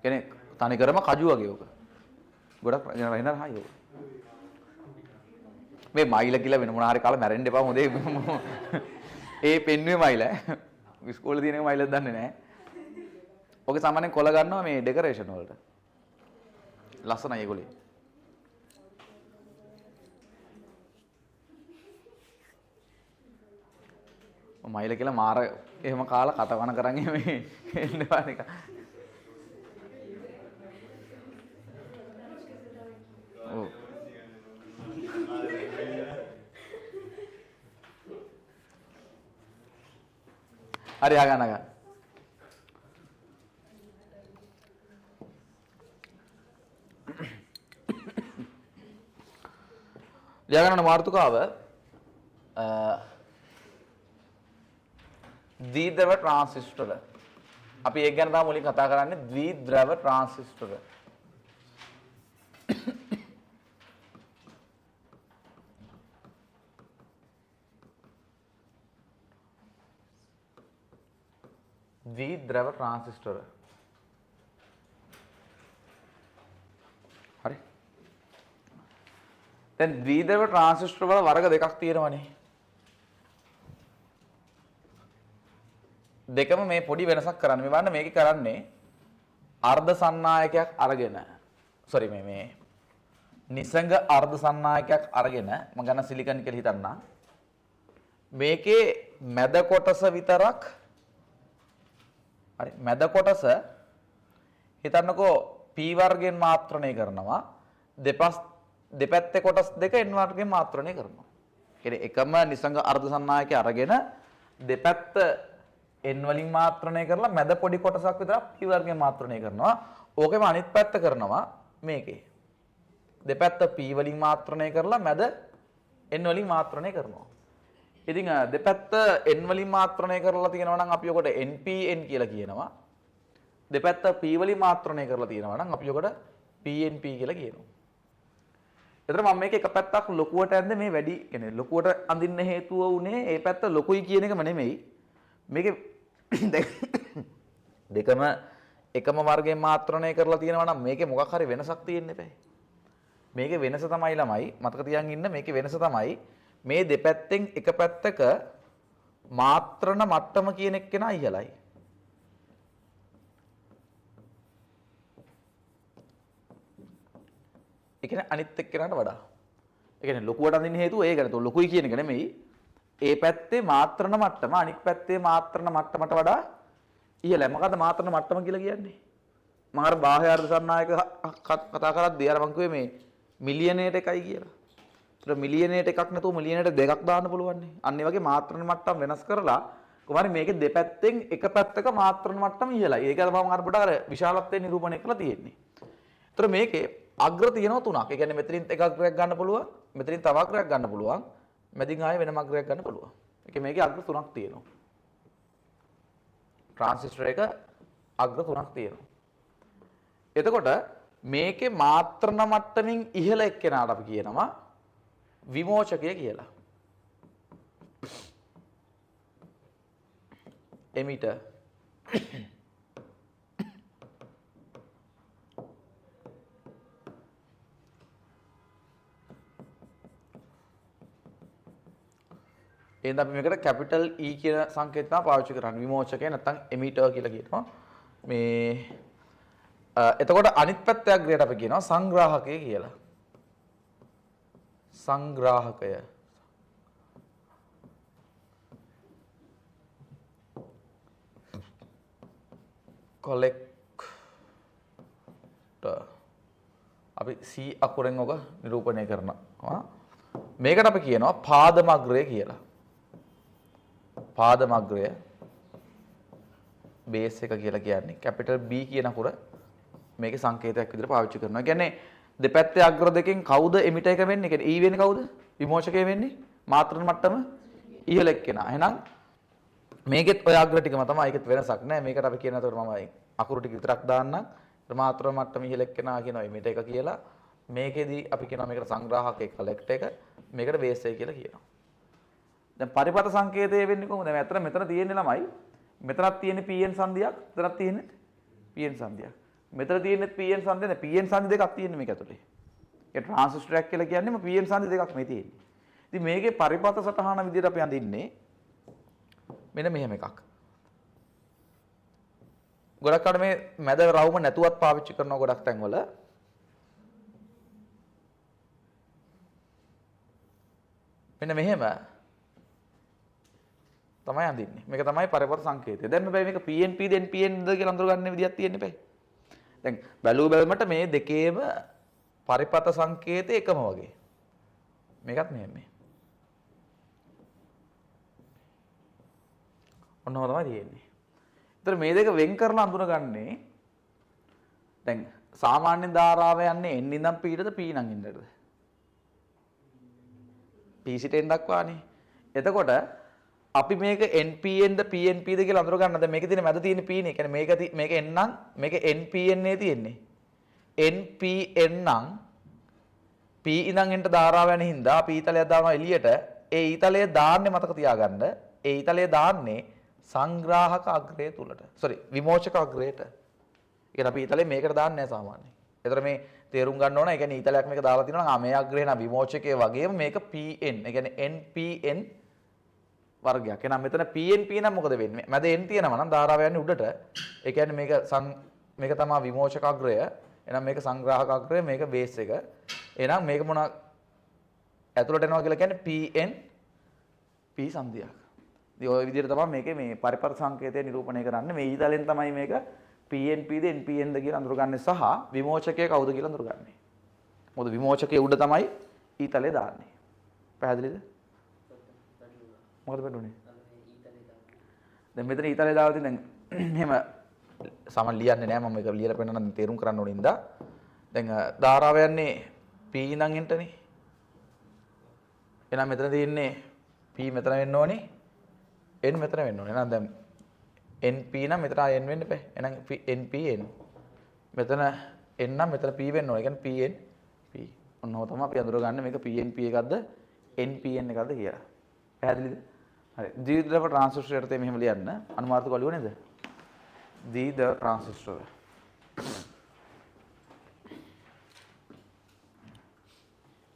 කෙනෙක් තනි කරම කජු වගේ ඔක. ගොඩක් රහිනර හයි ඔක. මේ මයිල කියලා වෙන මොනවා හරි කාලා මැරෙන්න එපා මොදේ. ඒ පෙන්නුවේ මයිල. ඉස්කෝලේ තියෙන එක මයිලද දන්නේ නැහැ. ඔගේ සාමාන්‍යයෙන් කොළ ගන්නවා මේ ඩෙකරේෂන් වලට. ලස්සනයි ඒගොල්ලේ. මයිල කියලා මාර එහෙම කාලා කටවන කරන් මේ එන්නවා නික. ඔව්. හරි ආගන්න ගන්න. තියාගන්න මාතෘකාව ද්විද්‍රව ට්‍රාන්සිස්ටර. අපි ඒක ගැන තමයි මුලින් කතා කරන්නේ ද්විද්‍රව ට්‍රාන්සිස්ටර. ද්විද්‍රව ට්‍රාන්සිස්ටර. හරි. දැන් ද්විද්‍රව ට්‍රාන්සිස්ටර වල වර්ග දෙකක් තියෙනවනේ. දෙකම මේ පොඩි වෙනසක් කරන්න. මේ බලන්න මේකේ කරන්නේ අර්ධ සන්නායකයක් අරගෙන මේ නිසංග අර්ධ සන්නායකයක් අරගෙන මම ගන්න සිලිකන් කියලා හිතන්න. මේකේ මැද කොටස විතරක් හරි මැද කොටස හිතන්නකෝ p වර්ගයෙන් මාත්‍රණය කරනවා. දෙපැත්තේ කොටස් දෙක n වර්ගයෙන් මාත්‍රණය කරනවා. කියන්නේ එකම නිසංග අර්ධ සන්නායකය අරගෙන දෙපැත්ත n වලින් මාත්‍රණය කරලා මැද පොඩි කොටසක් විතර p වර්ගයෙන් මාත්‍රණය කරනවා. ඕකෙම අනිත් පැත්ත කරනවා මේකේ. දෙපැත්ත p වලින් මාත්‍රණය කරලා මැද n වලින් මාත්‍රණය කරනවා. ඉතින් දෙපැත්ත n වලින් මාත්‍රණය කරලා තියෙනවා නම් අපි ඔකට npn කියලා කියනවා. දෙපැත්ත p වලින් මාත්‍රණය කරලා තියෙනවා නම් අපි ඔකට pnp කියලා කියනවා. එතන මම මේක එක පැත්තක් ලොකුවට ඇඳ මේ වැඩි කියන්නේ ලොකුවට අඳින්න හේතුව උනේ ඒ පැත්ත ලොකුයි කියන එකම නෙමෙයි. මේකේ දෙකම එකම වර්ගයෙන් මාත්‍රණය කරලා තියෙනවා නම් මේකේ මොකක් හරි වෙනසක් තියෙන්න එපා. මේකේ වෙනස තමයි ළමයි මතක තියාගෙන ඉන්න මේකේ වෙනස තමයි මේ දෙපැත්තෙන් එක පැත්තක මාත්‍රණ මට්ටම කියන එක කෙනා ඉහළයි. ඒ කියන්නේ අනිත් එක්කෙනාට වඩා. ඒ කියන්නේ ලොකුවට අඳින්න හේතුව ඒකනේ. તો ලොකුයි කියන එක නෙමෙයි. ඒ පැත්තේ මාත්‍රණ මට්ටම අනිත් පැත්තේ මාත්‍රණ මට්ටමට වඩා ඉහළයි. මොකද්ද මාත්‍රණ මට්ටම කියලා කියන්නේ? මම අර බාහ්‍ය අර්ධ සන්නායක කතා කරද්දී අර මං කිව්වේ මේ මිලියනයට එකයි කියලා. ඒතර මිලියනයට එකක් නැතුව මිලියනයට දෙකක් දාන්න පුළුවන් නේ. අන්න ඒ වගේ මාත්‍රණ මට්ටම් වෙනස් කරලා කොහොමද මේකේ දෙපැත්තෙන් එක පැත්තක මාත්‍රණ මට්ටම ඉහළයි. ඒක තමයි මම අර පොඩ අර විශාලත්වයෙන් නිරූපණය කරලා තියෙන්නේ. ඒතර මේකේ අග්‍ර තියෙනවා තුනක්. ඒ කියන්නේ මෙතනින් එක අග්‍රයක් ගන්න පුළුවන්, මෙතනින් තව අග්‍රයක් ගන්න පුළුවන්, මැදින් ආයේ වෙනම අග්‍රයක් ගන්න පුළුවන්. ඒකේ මේකේ අග්‍ර තුනක් තියෙනවා. ට්‍රාන්සිස්ටර් එක අග්‍ර තුනක් තියෙනවා. එතකොට මේකේ මාත්‍රණ මට්ටමින් ඉහළ එක්කෙනාට අපි කියනවා විමෝචකය කියලා. එමිටර් එහෙනම් අපි මේකට කැපිටල් E කියන සංකේතය තමයි පාවිච්චි කරන්නේ. විමෝචකය නැත්නම් එමිටර් කියලා කියනවා. මේ එතකොට අනිත් පැත්තේ අග්‍රයට අපි කියනවා සංග්‍රාහකය කියලා. සංග්‍රාහකය. කොලෙක්ටර්. අපි C අකුරෙන් ඔක නිරූපණය කරනවා. මේකට අපි කියනවා පාදමග්‍රය කියලා. පාදමග්‍රය බේස් එක කියලා කියන්නේ කැපිටල් B කියන අකුර මේකේ සංකේතයක් විදිහට පාවිච්චි කරනවා. ඒ කියන්නේ දෙපැත්තේ අග්‍ර දෙකෙන් කවුද එමිට එක වෙන්නේ? ඒ කියන්නේ E වෙන්නේ කවුද? විමෝචකය වෙන්නේ මාත්‍රණ මට්ටම ඉහළ එක්කෙනා. එහෙනම් මේකෙත් ඔය අග්‍ර ටිකම තමයි. ඒකෙත් වෙනසක් නැහැ. මේකට අපි කියන අතර මම අකුරු ටික විතරක් දාන්නම්. මාත්‍රණ මට්ටම ඉහළ එක්කෙනා කියනවා එමිට එක කියලා. මේකෙදි අපි කියනවා මේකට සංග්‍රාහකයේ කලෙක්ට් එක. මේකට බේස් එක කියලා කියනවා. දැන් පරිපත සංකේතය වෙන්නේ කොහොමද? දැන් අතන මෙතන තියෙන්නේ ළමයි. මෙතනක් තියෙන්නේ pn සංදියක්, මෙතනක් තියෙන්නේ pn සංදියක්. මෙතන තියෙන්නේ pn සංදිය. දැන් pn සංදි දෙකක් තියෙන්නේ මේක ඇතුලේ. ඒ ට්‍රාන්සිස්ටරයක් කියලා කියන්නේම pn සංදි දෙකක් මේ තියෙන්නේ. ඉතින් මේකේ පරිපත සටහන විදිහට අපි අඳින්නේ මෙන්න මෙහෙම එකක්. ගොඩක් අර මේ මැද රවුම නැතුවත් පාවිච්චි කරනවා ගොඩක් තැන්වල. මෙන්න මෙහෙම තමයි අඳින්නේ. මේක තමයි පරිපත සංකේතය. දැන් මේ මේක PNP දෙන් PNද කියලා අඳුරගන්න විදියක් තියෙන්න බෑ. දැන් බැලුමට මේ දෙකේම පරිපත සංකේතය එකම වගේ. මේකත් මෙහෙම. ඔන්නව තමයි තියෙන්නේ. ඒතර මේ දෙක වෙන් කරලා අඳුනගන්නේ දැන් සාමාන්‍ය ධාරාව යන්නේ n ඉඳන් p ටද p නම් ඉන්නද? p සිට n දක්වානේ. එතකොට අපි මේක npn ද pnp ද කියලා අඳුර ගන්න. දැන් මේකේ තියෙන මැද තියෙන p නේ. ඒ කියන්නේ මේක n නම් මේක npn නේ තියෙන්නේ. npn නම් p ඉඳන් nට ධාරාව යන හින්දා අපි ඊතලයක් දානවා එළියට. ඒ ඊතලය දාන්නේ මතක තියාගන්න. ඒ ඊතලය දාන්නේ සංග්‍රාහක අග්‍රය තුලට. විමෝචක අග්‍රයට. ඒ කියන්නේ අපි ඊතලේ මේකට දාන්නේ නැහැ සාමාන්‍යයෙන්. ඒතර මේ තේරුම් ගන්න ඕන. ඒ කියන්නේ ඊතලයක් මේක දාලා තියෙනවා නම් මේ අග්‍රේ නම් විමෝචකයේ වගේම මේක pn. ඒ කියන්නේ npn වර්ගයක්. එහෙනම් මෙතන pnp නම් මොකද වෙන්නේ? මැද n තියෙනවා නම් ධාරාව යන්නේ උඩට. ඒ කියන්නේ මේක තමයි විමෝචක අග්‍රය. එහෙනම් මේක සංග්‍රාහක අග්‍රය, මේක බේස් එක. එහෙනම් මේක මොන ඇතුළට එනවා කියලා කියන්නේ pn p සංදියක්. ඉතින් ওই විදිහට තමයි මේකේ මේ පරිපර්ත සංකේතය නිරූපණය කරන්නේ. මේ ඊතලෙන් තමයි මේක pnp ද npn ද කියලා අඳුරගන්නේ සහ විමෝචකය කවුද කියලා අඳුරගන්නේ. මොකද විමෝචකයේ උඩ තමයි ඊතලේ දාන්නේ. පැහැදිලිද? මොකද වෙන්නේ? දැන් මෙතන ඊතලේ දාලා තියෙන දැන් එහෙම සමන් ලියන්නේ නැහැ මම මේක ලියලා පෙන්නන්න තේරුම් කරන්න ඕනේ ඉඳා. දැන් ධාරාව යන්නේ p ඉඳන් එන්ටනේ. එහෙනම් මෙතන තියෙන්නේ p මෙතන වෙන්න ඕනේ. n මෙතන වෙන්න ඕනේ. එහෙනම් දැන් np නම් මෙතන n වෙන්න බෑ. එහෙනම් npn. මෙතන n නම් මෙතන p වෙන්න ඕනේ. ඒ කියන්නේ pnp. ඔන්නෝ තමයි අපි අඳුරගන්නේ මේක pnp එකක්ද npn එකක්ද කියලා. පැහැදිලිද? හරි. ද්විධ ට්‍රාන්සිස්ටර් එකේ මෙහෙම ලියන්න. අනුමානික වලිය නේද? ද්විධ ට්‍රාන්සිස්ටර්.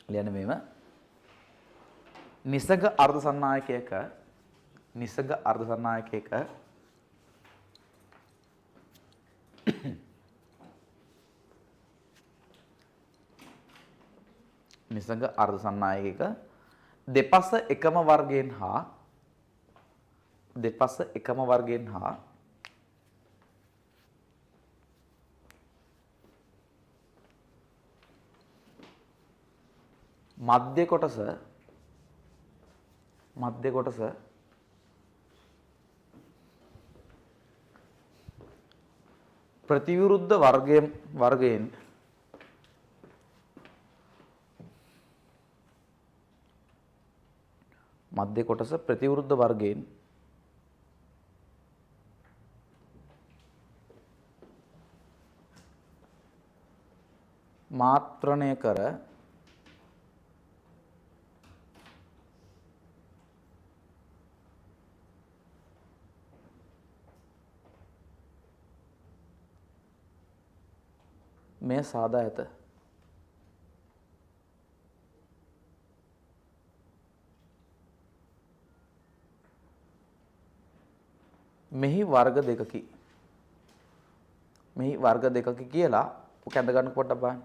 ලියන්න මෙහෙම. නිසග අර්ධ සන්නායකයක නිසග අර්ධ සන්නායකයක දෙපස එකම වර්ගයෙන් හා මධ්‍ය කොටස ප්‍රතිවිරුද්ධ වර්ගයෙන් මධ්‍ය කොටස ප්‍රතිවිරුද්ධ වර්ගයෙන් මාත්‍රණය කර මෙය සාදා ඇත. මෙහි වර්ග දෙකකි කියලා ඔක ඇඳ ගන්න පොඩ්ඩක් බලන්න.